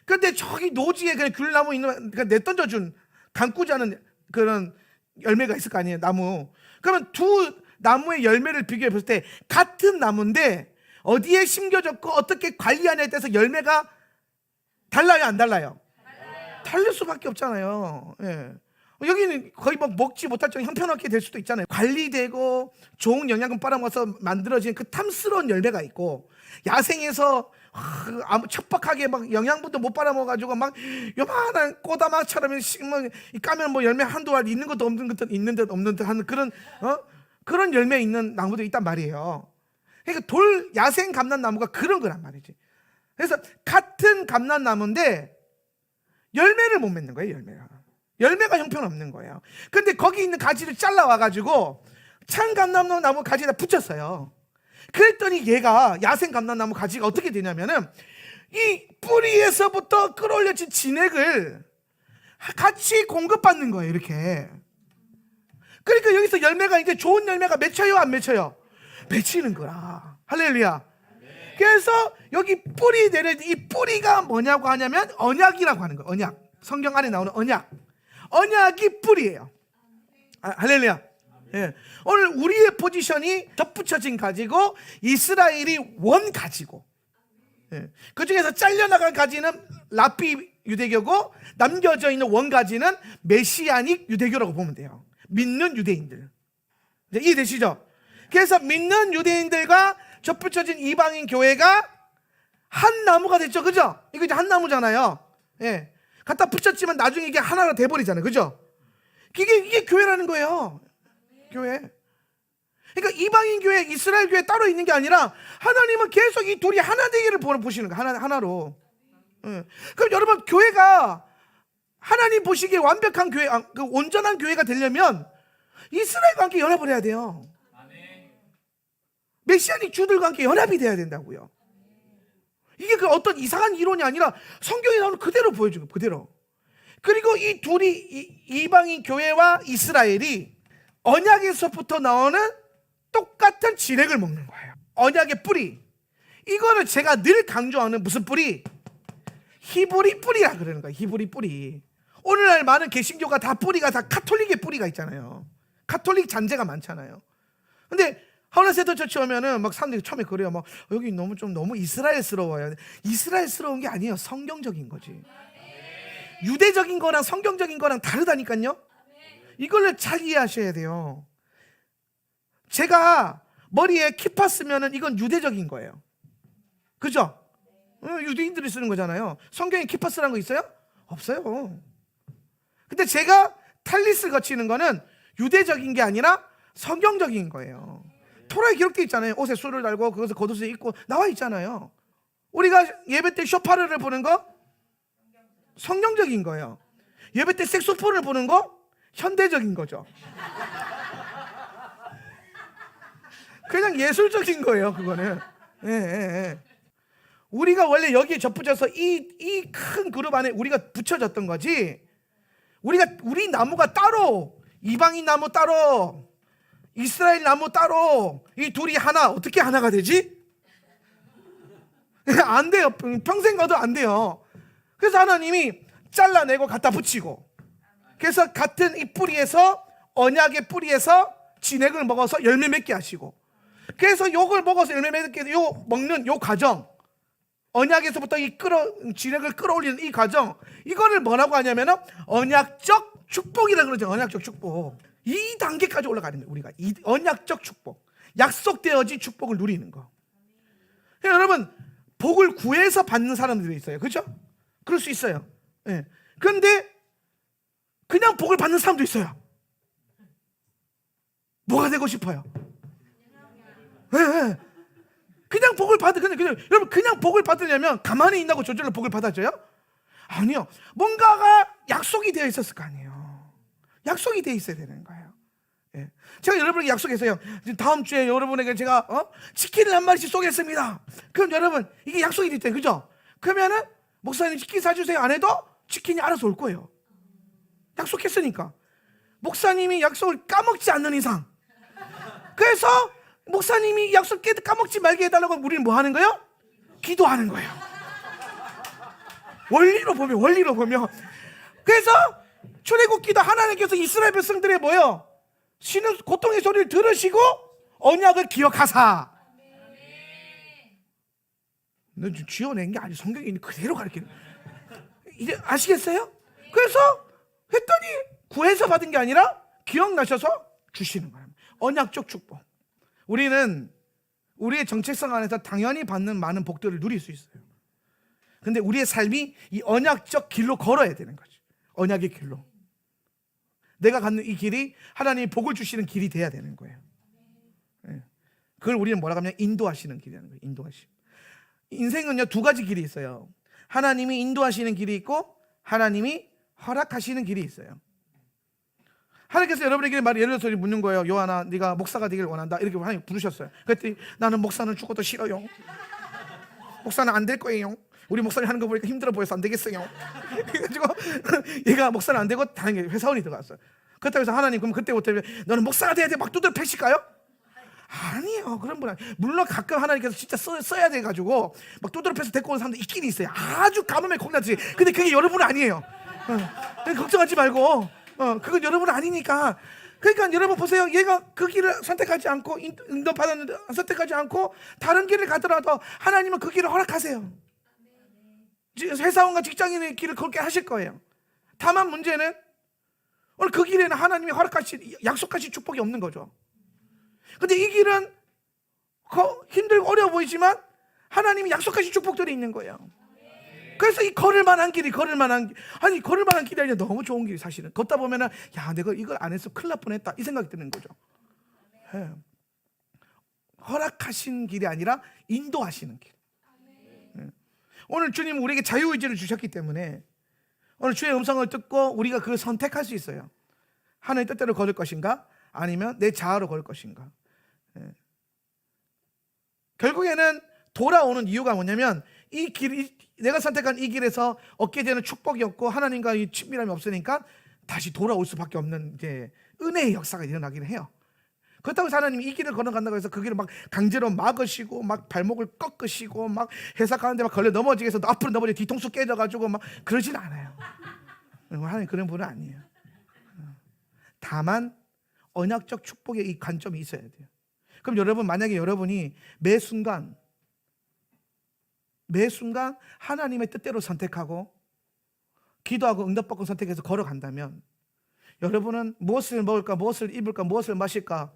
그런데 저기 노지에 그냥 귤나무 있는, 그러니까 내던져준 감꾸지 않은 그런 열매가 있을 거 아니에요, 나무. 그러면 두 나무의 열매를 비교해 봤을 때 같은 나무인데 어디에 심겨졌고 어떻게 관리하냐에 따라서 열매가 달라요, 안 달라요? 달릴 수밖에 없잖아요. 여기는 거의 뭐 먹지 못할 정도 형편없게 될 수도 있잖아요. 관리되고 좋은 영양분 빨아먹어서 만들어진 그 탐스러운 열매가 있고, 야생에서 척박하게 막 영양분도 못 빨아먹어가지고 막 요만한 꼬다마처럼 까면 뭐 열매 한두 알 있는 것도 없는 듯 있는 듯 없는 듯 하는 그런 열매 있는 나무도 있단 말이에요. 그러니까 야생 감람나무가 그런 거란 말이지. 그래서 같은 감람나무인데 열매를 못 맺는 거예요. 열매가 형편없는 거예요. 근데 거기 있는 가지를 잘라와가지고 참 감람나무 가지에다 붙였어요. 그랬더니 얘가 야생 감람나무 가지가 어떻게 되냐면은 이 뿌리에서부터 끌어올려진 진액을 같이 공급받는 거예요. 이렇게. 그러니까 여기서 열매가 이제 좋은 열매가 맺혀요, 안 맺혀요? 맺히는 거라. 할렐루야. 그래서 여기 뿌리 내려진 이 뿌리가 뭐냐고 하냐면 언약이라고 하는 거예요. 언약. 성경 안에 나오는 언약. 언약이 뿌리예요. 할렐루야. 오늘 우리의 포지션이 덧붙여진 가지고 이스라엘이 원 가지고, 그 중에서 잘려나간 가지는 랍비 유대교고 남겨져 있는 원 가지는 메시아닉 유대교라고 보면 돼요. 믿는 유대인들. 이해되시죠? 그래서 믿는 유대인들과 덧붙여진 이방인 교회가 한 나무가 됐죠. 그죠? 이거 이제 한 나무잖아요. 갖다 붙였지만 나중에 이게 하나가 돼버리잖아요. 그죠? 이게 교회라는 거예요. 교회. 그러니까 이방인 교회, 이스라엘 교회 따로 있는 게 아니라 하나님은 계속 이 둘이 하나 되기를 보시는 거예요. 하나로. 그럼 여러분, 교회가 하나님 보시기에 완벽한 교회, 그 온전한 교회가 되려면 이스라엘과 함께 연합을 해야 돼요. 메시아닉 주들과 함께 연합이 돼야 된다고요. 이게 그 어떤 이상한 이론이 아니라 성경에 나오는 그대로 보여주는 거예요. 그대로. 그리고 이 둘이 이방인 교회와 이스라엘이 언약에서부터 나오는 똑같은 진액을 먹는 거예요. 언약의 뿌리. 이거는 제가 늘 강조하는 무슨 뿌리? 히브리 뿌리라 그러는 거예요. 히브리 뿌리. 오늘날 많은 개신교가 다 뿌리가 다 카톨릭의 뿌리가 있잖아요. 카톨릭 잔재가 많잖아요. 근데 하울라세터 처치 오면은 막 사람들이 처음에 그래요. 막 여기 너무 이스라엘스러워요. 이스라엘스러운 게 아니에요. 성경적인 거지. 유대적인 거랑 성경적인 거랑 다르다니까요. 이걸 잘 이해하셔야 돼요. 제가 머리에 키파 쓰면은 이건 유대적인 거예요. 그죠? 유대인들이 쓰는 거잖아요. 성경에 키파 쓰라는 거 있어요? 없어요. 근데 제가 탈릿을 거치는 거는 유대적인 게 아니라 성경적인 거예요. 토라에 기록되어 있잖아요. 옷에 술을 달고 그것을 겉옷을 입고 나와 있잖아요. 우리가 예배 때 쇼파르를 보는 거 성경적인 거예요. 예배 때 색소폰을 보는 거 현대적인 거죠. 그냥 예술적인 거예요. 그거는. 예. 우리가 원래 여기에 접붙여서 이 큰 그룹 안에 우리가 붙여졌던 거지. 우리 나무가 따로, 이방인 나무 따로, 이스라엘 나무 따로, 이 둘이 하나. 어떻게 하나가 되지? 안 돼요. 평생 가도 안 돼요. 그래서 하나님이 잘라내고 갖다 붙이고, 그래서 같은 이 뿌리에서, 언약의 뿌리에서 진액을 먹어서 열매 맺게 하시고, 그래서 요걸 먹어서 열매 맺게 먹는 요 과정, 언약에서부터 진액을 끌어올리는 이 과정, 이거를 뭐라고 하냐면은 언약적 축복이라고 그러죠. 언약적 축복. 이 단계까지 올라가는 거예요. 우리가 이 언약적 축복, 약속되어진 축복을 누리는 거. 여러분, 복을 구해서 받는 사람들이 있어요. 그렇죠? 그럴 수 있어요. 예. 그런데 그냥 복을 받는 사람도 있어요. 뭐가 되고 싶어요? 예. 그냥 복을 여러분, 그냥 복을 받으려면 가만히 있다고 저절로 복을 받아줘요? 아니요. 뭔가가 약속이 되어 있었을 거 아니에요. 약속이 되어 있어야 되는 거예요. 예. 제가 여러분에게 약속했어요. 다음 주에 여러분에게 제가 치킨을 한 마리씩 쏘겠습니다. 그럼 여러분, 이게 약속이 됐대요. 그죠? 그러면은 목사님 치킨 사주세요 안 해도 치킨이 알아서 올 거예요. 약속했으니까. 목사님이 약속을 까먹지 않는 이상. 그래서 목사님이 약속 까먹지 말게 해달라고 우리는 뭐 하는 거예요? 기도하는 거예요. 원리로 보면. 그래서 출애굽기도 하나님께서 이스라엘 백성들의 뭐요? 신은 고통의 소리를 들으시고 언약을 기억하사. 너 지어낸 게 아니, 성경이 그대로 가르치는. 이제 아시겠어요? 그래서 했더니 구해서 받은 게 아니라 기억나셔서 주시는 거예요. 언약적 축복. 우리는 우리의 정체성 안에서 당연히 받는 많은 복들을 누릴 수 있어요. 근데 우리의 삶이 이 언약적 길로 걸어야 되는 거죠. 언약의 길로. 내가 갖는 이 길이 하나님이 복을 주시는 길이 돼야 되는 거예요. 그걸 우리는 뭐라고 하면 인도하시는 길이라는 거예요. 인도하심. 인생은요, 두 가지 길이 있어요. 하나님이 인도하시는 길이 있고 하나님이 허락하시는 길이 있어요. 하나님께서 여러분에게 예를 들어서 묻는 거예요. 요한아, 네가 목사가 되기를 원한다. 이렇게 하나님 부르셨어요. 그랬더니 나는 목사는 죽어도 싫어요. 목사는 안 될 거예요. 우리 목사님 하는 거 보니까 힘들어 보여서 안 되겠어요. 그래가지고 얘가 목사는 안 되고 다른 회사원이 들어갔어요. 그렇다고 해서 하나님 그럼 그때부터 너는 목사가 돼야 돼 막 두드려 패실까요? 아니에요. 그런 분 아니에요. 물론 가끔 하나님께서 진짜 써야 돼가지고 막 두드려 패서 데리고 온 사람들 있긴 있어요. 아주 가뭄에 콩나듯이. 근데 그게 여러분은 아니에요. 걱정하지 말고. 그건 여러분 아니니까. 그러니까 여러분 보세요. 얘가 그 길을 선택하지 않고 인도받았는데 선택하지 않고 다른 길을 가더라도 하나님은 그 길을 허락하세요. 회사원과 직장인의 길을 그렇게 하실 거예요. 다만 문제는 오늘 그 길에는 하나님이 허락하신 약속하신 축복이 없는 거죠. 근데 이 길은 힘들고 어려워 보이지만 하나님이 약속하신 축복들이 있는 거예요. 그래서 이 걸을 만한 길이 아니라 너무 좋은 길이 사실은. 걷다 보면은 야, 내가 이걸 안 했어 큰일 날 뻔했다 이 생각이 드는 거죠. 네. 허락하신 길이 아니라 인도하시는 길. 네. 오늘 주님 우리에게 자유의지를 주셨기 때문에 오늘 주의 음성을 듣고 우리가 그걸 선택할 수 있어요. 하나님의 뜻대로 걸을 것인가 아니면 내 자아로 걸을 것인가. 네. 결국에는 돌아오는 이유가 뭐냐면 이 길이 내가 선택한 이 길에서 얻게 되는 축복이 없고 하나님과 이 친밀함이 없으니까 다시 돌아올 수밖에 없는 이제 은혜의 역사가 일어나긴 해요. 그렇다고 해서 하나님이 이 길을 걸어간다고 해서 그 길을 막 강제로 막으시고 막 발목을 꺾으시고 막 해석하는데 막 걸려 넘어지게 해서 앞으로 넘어지 뒤통수 깨져가지고 막 그러진 않아요. 하나님 그런 분은 아니에요. 다만 언약적 축복의 이 관점이 있어야 돼요. 그럼 여러분, 만약에 여러분이 매 순간 하나님의 뜻대로 선택하고 기도하고 응답받고 선택해서 걸어간다면 여러분은 무엇을 먹을까, 무엇을 입을까, 무엇을 마실까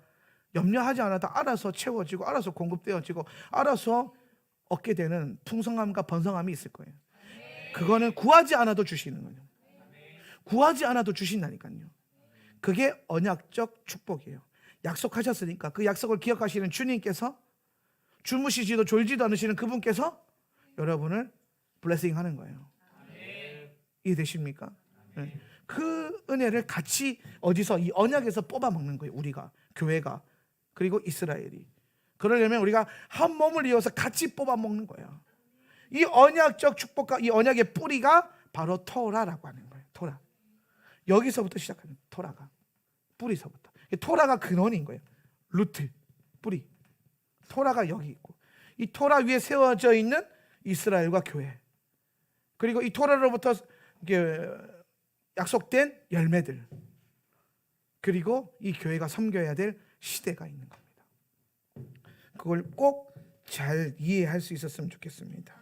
염려하지 않아도 알아서 채워지고 알아서 공급되어지고 알아서 얻게 되는 풍성함과 번성함이 있을 거예요. 그거는 구하지 않아도 주시는 거예요. 구하지 않아도 주신다니까요. 그게 언약적 축복이에요. 약속하셨으니까 그 약속을 기억하시는 주님께서 주무시지도 졸지도 않으시는 그분께서 여러분을 블레싱 하는 거예요. 이해되십니까? 네. 그 은혜를 같이 어디서 이 언약에서 뽑아 먹는 거예요. 우리가, 교회가, 그리고 이스라엘이. 그러려면 우리가 한 몸을 이어서 같이 뽑아 먹는 거예요. 이 언약적 축복과 이 언약의 뿌리가 바로 토라라고 하는 거예요. 토라. 여기서부터 시작하는 토라가 뿌리서부터. 토라가 근원인 거예요. 루트, 뿌리. 토라가 여기 있고 이 토라 위에 세워져 있는 이스라엘과 교회, 그리고 이 토라로부터 약속된 열매들, 그리고 이 교회가 섬겨야 될 시대가 있는 겁니다. 그걸 꼭 잘 이해할 수 있었으면 좋겠습니다.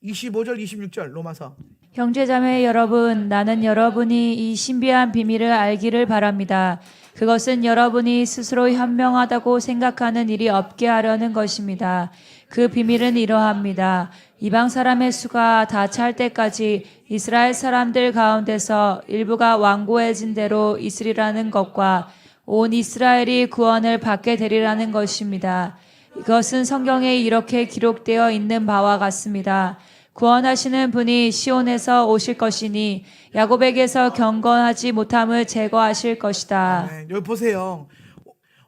25절 26절 로마서. 형제자매 여러분, 나는 여러분이 이 신비한 비밀을 알기를 바랍니다. 그것은 여러분이 스스로 현명하다고 생각하는 일이 없게 하려는 것입니다. 그 비밀은 이러합니다. 이방 사람의 수가 다 찰 때까지 이스라엘 사람들 가운데서 일부가 완고해진 대로 있으리라는 것과 온 이스라엘이 구원을 받게 되리라는 것입니다. 이것은 성경에 이렇게 기록되어 있는 바와 같습니다. 구원하시는 분이 시온에서 오실 것이니 야곱에게서 경건하지 못함을 제거하실 것이다. 네, 여기 보세요.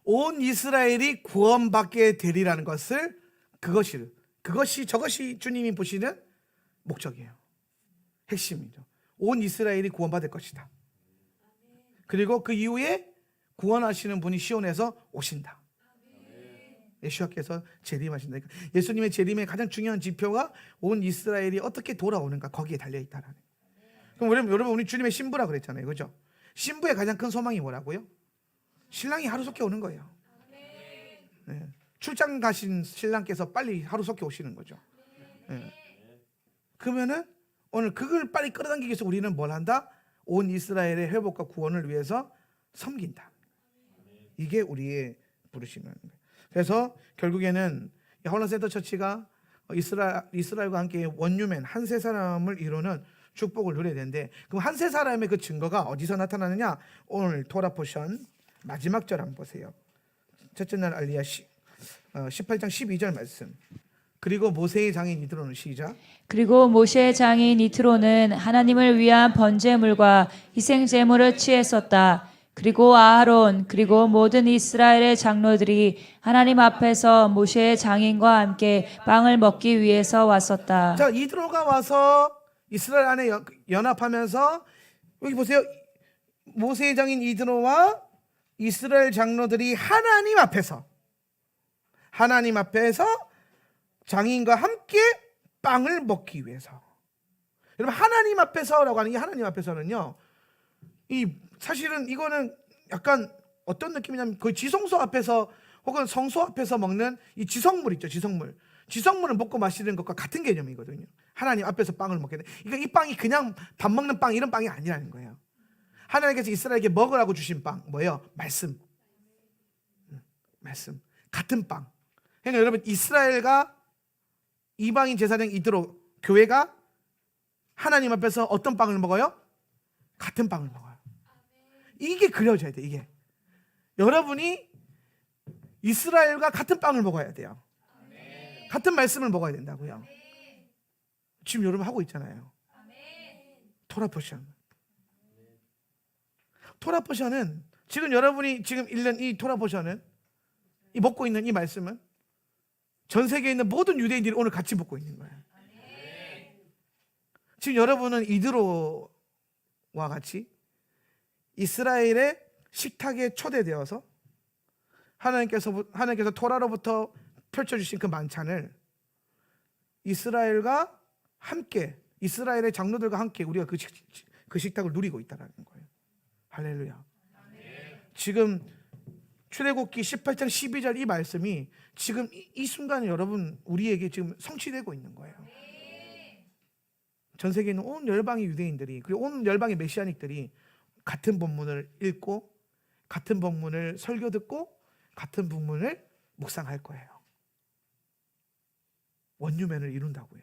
온 이스라엘이 구원받게 되리라는 것을 저것이 주님이 보시는 목적이에요. 핵심이죠. 온 이스라엘이 구원받을 것이다. 그리고 그 이후에 구원하시는 분이 시온에서 오신다. 예수님께서 재림하신다. 예수님의 재림의 가장 중요한 지표가 온 이스라엘이 어떻게 돌아오는가, 거기에 달려 있다라는. 그럼 여러분, 우리 주님의 신부라 그랬잖아요, 그죠? 신부의 가장 큰 소망이 뭐라고요? 신랑이 하루속히 오는 거예요. 네. 출장 가신 신랑께서 빨리 하루속히 오시는 거죠. 네. 그러면은 오늘 그걸 빨리 끌어당기기 위해서 우리는 뭘 한다? 온 이스라엘의 회복과 구원을 위해서 섬긴다. 이게 우리의 부르심이라는 거예요. 그래서 결국에는 홀land 센터 처치가 이스라엘과 함께 원유맨 한 세 사람을 이루는 축복을 누려야 되는데, 그럼 한 세 사람의 그 증거가 어디서 나타나느냐? 오늘 토라 포션 마지막 절 한번 보세요. 첫째 날 알리야 18장 12절 말씀. 그리고 모세의 장인 이드로는 시작. 그리고 모세의 장인 이트로는 하나님을 위한 번제물과 희생제물을 취했었다. 그리고 아하론 그리고 모든 이스라엘의 장로들이 하나님 앞에서 모세의 장인과 함께 빵을 먹기 위해서 왔었다. 자, 이드로가 와서 이스라엘 안에 연합하면서, 여기 보세요. 모세의 장인 이드로와 이스라엘 장로들이 하나님 앞에서 장인과 함께 빵을 먹기 위해서. 여러분, 하나님 앞에서라고 하는 게, 하나님 앞에서는요, 사실은 이거는 약간 어떤 느낌이냐면 거의 지성소 앞에서 혹은 성소 앞에서 먹는 이 지성물 있죠. 지성물을 먹고 마시는 것과 같은 개념이거든요. 하나님 앞에서 빵을 먹게 돼. 그러니까 이 빵이 그냥 밥 먹는 빵, 이런 빵이 아니라는 거예요. 하나님께서 이스라엘에게 먹으라고 주신 빵 뭐예요? 말씀. 같은 빵. 그러니까 여러분, 이스라엘과 이방인 제사장 이드로 교회가 하나님 앞에서 어떤 빵을 먹어요? 같은 빵을 먹어요. 이게 그려져야 돼. 이게 여러분이 이스라엘과 같은 빵을 먹어야 돼요. 같은 말씀을 먹어야 된다고요. 지금 여러분 하고 있잖아요. 토라포션은 지금 여러분이 지금 읽는 이 토라포션은, 이 먹고 있는 이 말씀은 전 세계에 있는 모든 유대인들이 오늘 같이 먹고 있는 거예요. 지금 여러분은 이드로와 같이 이스라엘의 식탁에 초대되어서 하나님께서 토라로부터 펼쳐주신 그 만찬을 이스라엘과 함께, 이스라엘의 장로들과 함께 우리가 그 식탁을 누리고 있다는 거예요. 할렐루야. 지금 출애굽기 18장 12절 이 말씀이 지금 이 순간에 여러분 우리에게 지금 성취되고 있는 거예요. 전 세계에 있는 온 열방의 유대인들이, 그리고 온 열방의 메시아닉들이 같은 본문을 읽고 같은 본문을 설교 듣고 같은 본문을 묵상할 거예요. 원유맨을 이룬다고요.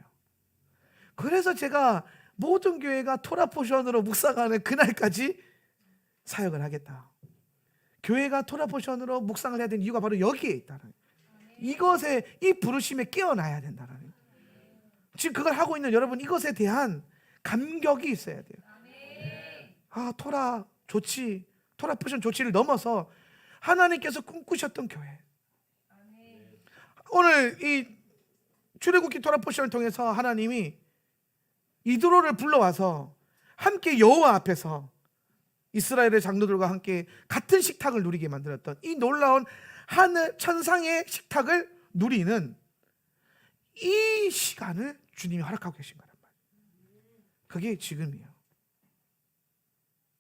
그래서 제가 모든 교회가 토라 포션으로 묵상하는 그날까지 사역을 하겠다. 교회가 토라 포션으로 묵상을 해야 되는 이유가 바로 여기에 있다는, 이것에, 이 부르심에 깨어나야 된다는, 지금 그걸 하고 있는 여러분, 이것에 대한 감격이 있어야 돼요. 아, 토라 좋지, 토라 포션 좋지를 넘어서 하나님께서 꿈꾸셨던 교회. 오늘 이 출애굽기 토라 포션을 통해서 하나님이 이드로를 불러와서 함께 여호와 앞에서 이스라엘의 장로들과 함께 같은 식탁을 누리게 만들었던 이 놀라운 하늘 천상의 식탁을 누리는 이 시간을 주님이 허락하고 계신 거란 말이에요. 그게 지금이에요.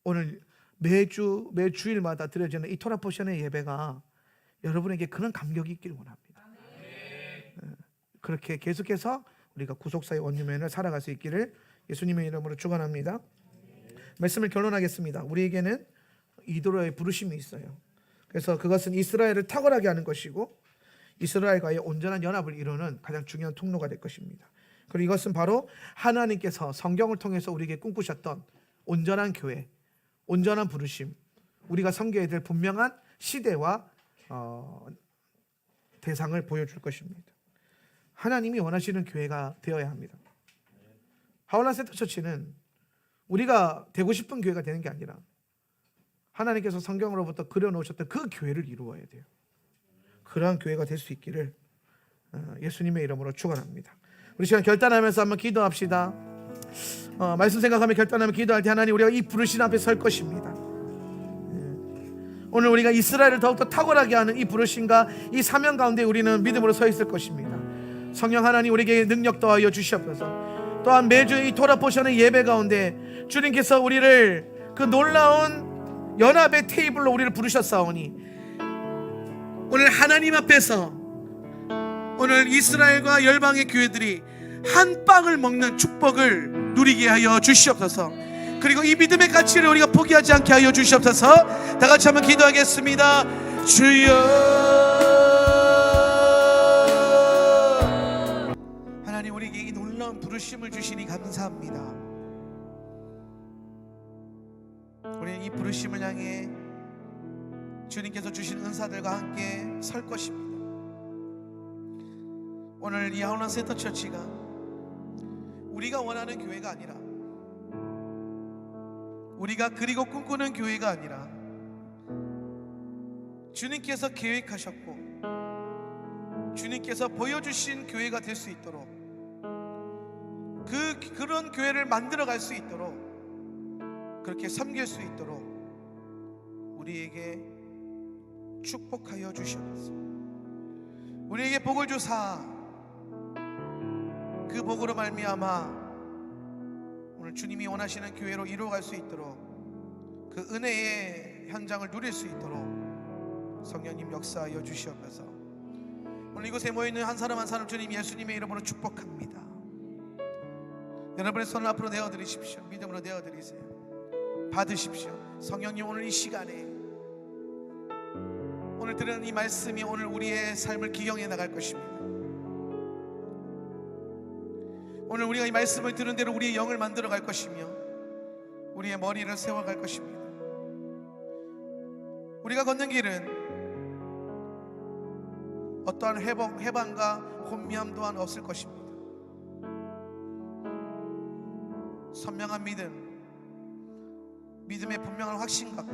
오늘 매주일마다 드려지는 이 토라 포션의 예배가 여러분에게 그런 감격이 있기를 원합니다. 그렇게 계속해서 우리가 구속사의 원유맨을 살아갈 수 있기를 예수님의 이름으로 축원합니다. 말씀을 결론하겠습니다. 우리에게는 이드로의 부르심이 있어요. 그래서 그것은 이스라엘을 탁월하게 하는 것이고 이스라엘과의 온전한 연합을 이루는 가장 중요한 통로가 될 것입니다. 그리고 이것은 바로 하나님께서 성경을 통해서 우리에게 꿈꾸셨던 온전한 교회, 온전한 부르심, 우리가 섬겨야 될 분명한 시대와 대상을 보여줄 것입니다. 하나님이 원하시는 교회가 되어야 합니다. 하울란 센터처치는 우리가 되고 싶은 교회가 되는 게 아니라 하나님께서 성경으로부터 그려놓으셨던 그 교회를 이루어야 돼요. 그러한 교회가 될 수 있기를 예수님의 이름으로 축원합니다. 우리 시간 결단하면서 한번 기도합시다. 말씀 생각하며 결단하며 기도할 때 하나님, 우리가 이 부르신 앞에 설 것입니다. 오늘 우리가 이스라엘을 더욱더 탁월하게 하는 이 부르심과 이 사명 가운데 우리는 믿음으로 서 있을 것입니다. 성령 하나님, 우리에게 능력 더하여 주시옵소서. 또한 매주 이 토라 포션의 예배 가운데 주님께서 우리를 그 놀라운 연합의 테이블로 우리를 부르셨사오니 오늘 하나님 앞에서 오늘 이스라엘과 열방의 교회들이 한 빵을 먹는 축복을 누리게 하여 주시옵소서. 그리고 이 믿음의 가치를 우리가 포기하지 않게 하여 주시옵소서. 다 같이 한번 기도하겠습니다. 주여, 하나님, 우리에게 이 놀라운 부르심을 주시니 감사합니다. 우리는 이 부르심을 향해 주님께서 주신 은사들과 함께 설 것입니다. 오늘 이 하울란 센터처치가 우리가 원하는 교회가 아니라, 우리가 그리고 꿈꾸는 교회가 아니라 주님께서 계획하셨고 주님께서 보여주신 교회가 될 수 있도록, 그런 교회를 만들어갈 수 있도록, 그렇게 섬길 수 있도록 우리에게 축복하여 주시옵소서. 우리에게 복을 주사 그 복으로 말미암아 오늘 주님이 원하시는 교회로 이루어갈 수 있도록, 그 은혜의 현장을 누릴 수 있도록 성령님 역사하여 주시옵소서. 오늘 이곳에 모여있는 한 사람 한 사람 주님 예수님의 이름으로 축복합니다. 여러분의 손을 앞으로 내어드리십시오. 믿음으로 내어드리세요. 받으십시오. 성령님, 오늘 이 시간에 오늘 들은 이 말씀이 오늘 우리의 삶을 기경해 나갈 것입니다. 오늘 우리가 이 말씀을 들은 대로 우리의 영을 만들어 갈 것이며 우리의 머리를 세워갈 것입니다. 우리가 걷는 길은 어떠한 해방과 혼미함 또한 없을 것입니다. 선명한 믿음의 분명한 확신 갖고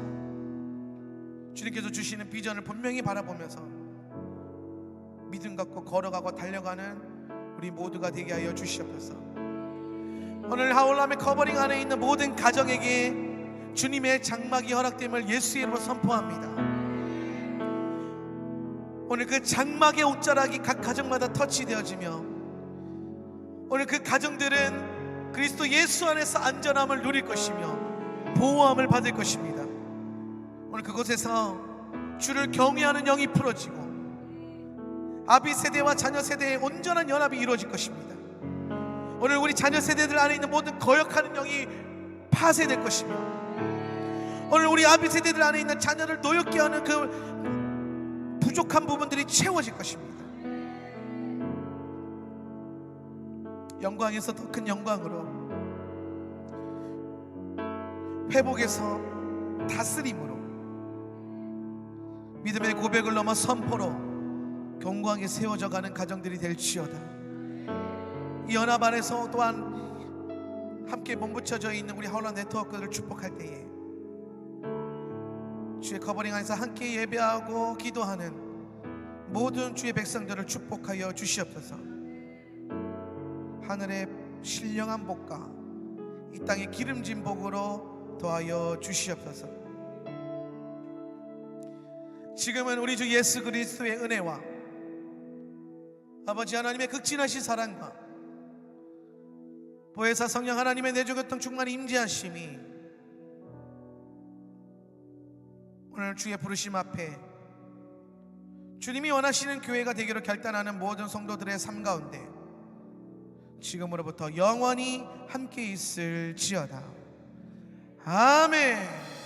주님께서 주시는 비전을 분명히 바라보면서 믿음 갖고 걸어가고 달려가는 우리 모두가 되게 하여 주시옵소서. 오늘 하울람의 커버링 안에 있는 모든 가정에게 주님의 장막이 허락됨을 예수의 이름으로 선포합니다. 오늘 그 장막의 옷자락이 각 가정마다 터치되어지며 오늘 그 가정들은 그리스도 예수 안에서 안전함을 누릴 것이며 보호함을 받을 것입니다. 오늘 그곳에서 주를 경외하는 영이 풀어지고 아비 세대와 자녀 세대의 온전한 연합이 이루어질 것입니다. 오늘 우리 자녀 세대들 안에 있는 모든 거역하는 영이 파쇄될 것이며 오늘 우리 아비 세대들 안에 있는 자녀를 노엽게 하는 그 부족한 부분들이 채워질 것입니다. 영광에서 더 큰 영광으로, 회복에서 다스림으로, 믿음의 고백을 넘어 선포로 견고하게 세워져 가는 가정들이 될지어다. 이 연합 안에서 또한 함께 몸붙여져 있는 우리 하울라 네트워크를 축복할 때에 주의 커버링 안에서 함께 예배하고 기도하는 모든 주의 백성들을 축복하여 주시옵소서. 하늘의 신령한 복과 이 땅의 기름진 복으로 더하여 주시옵소서. 지금은 우리 주 예수 그리스도의 은혜와 아버지 하나님의 극진하신 사랑과 보혜사 성령 하나님의 내주교통 충만히 임재하심이 오늘 주의 부르심 앞에 주님이 원하시는 교회가 되기로 결단하는 모든 성도들의 삶 가운데 지금으로부터 영원히 함께 있을지어다. 아멘.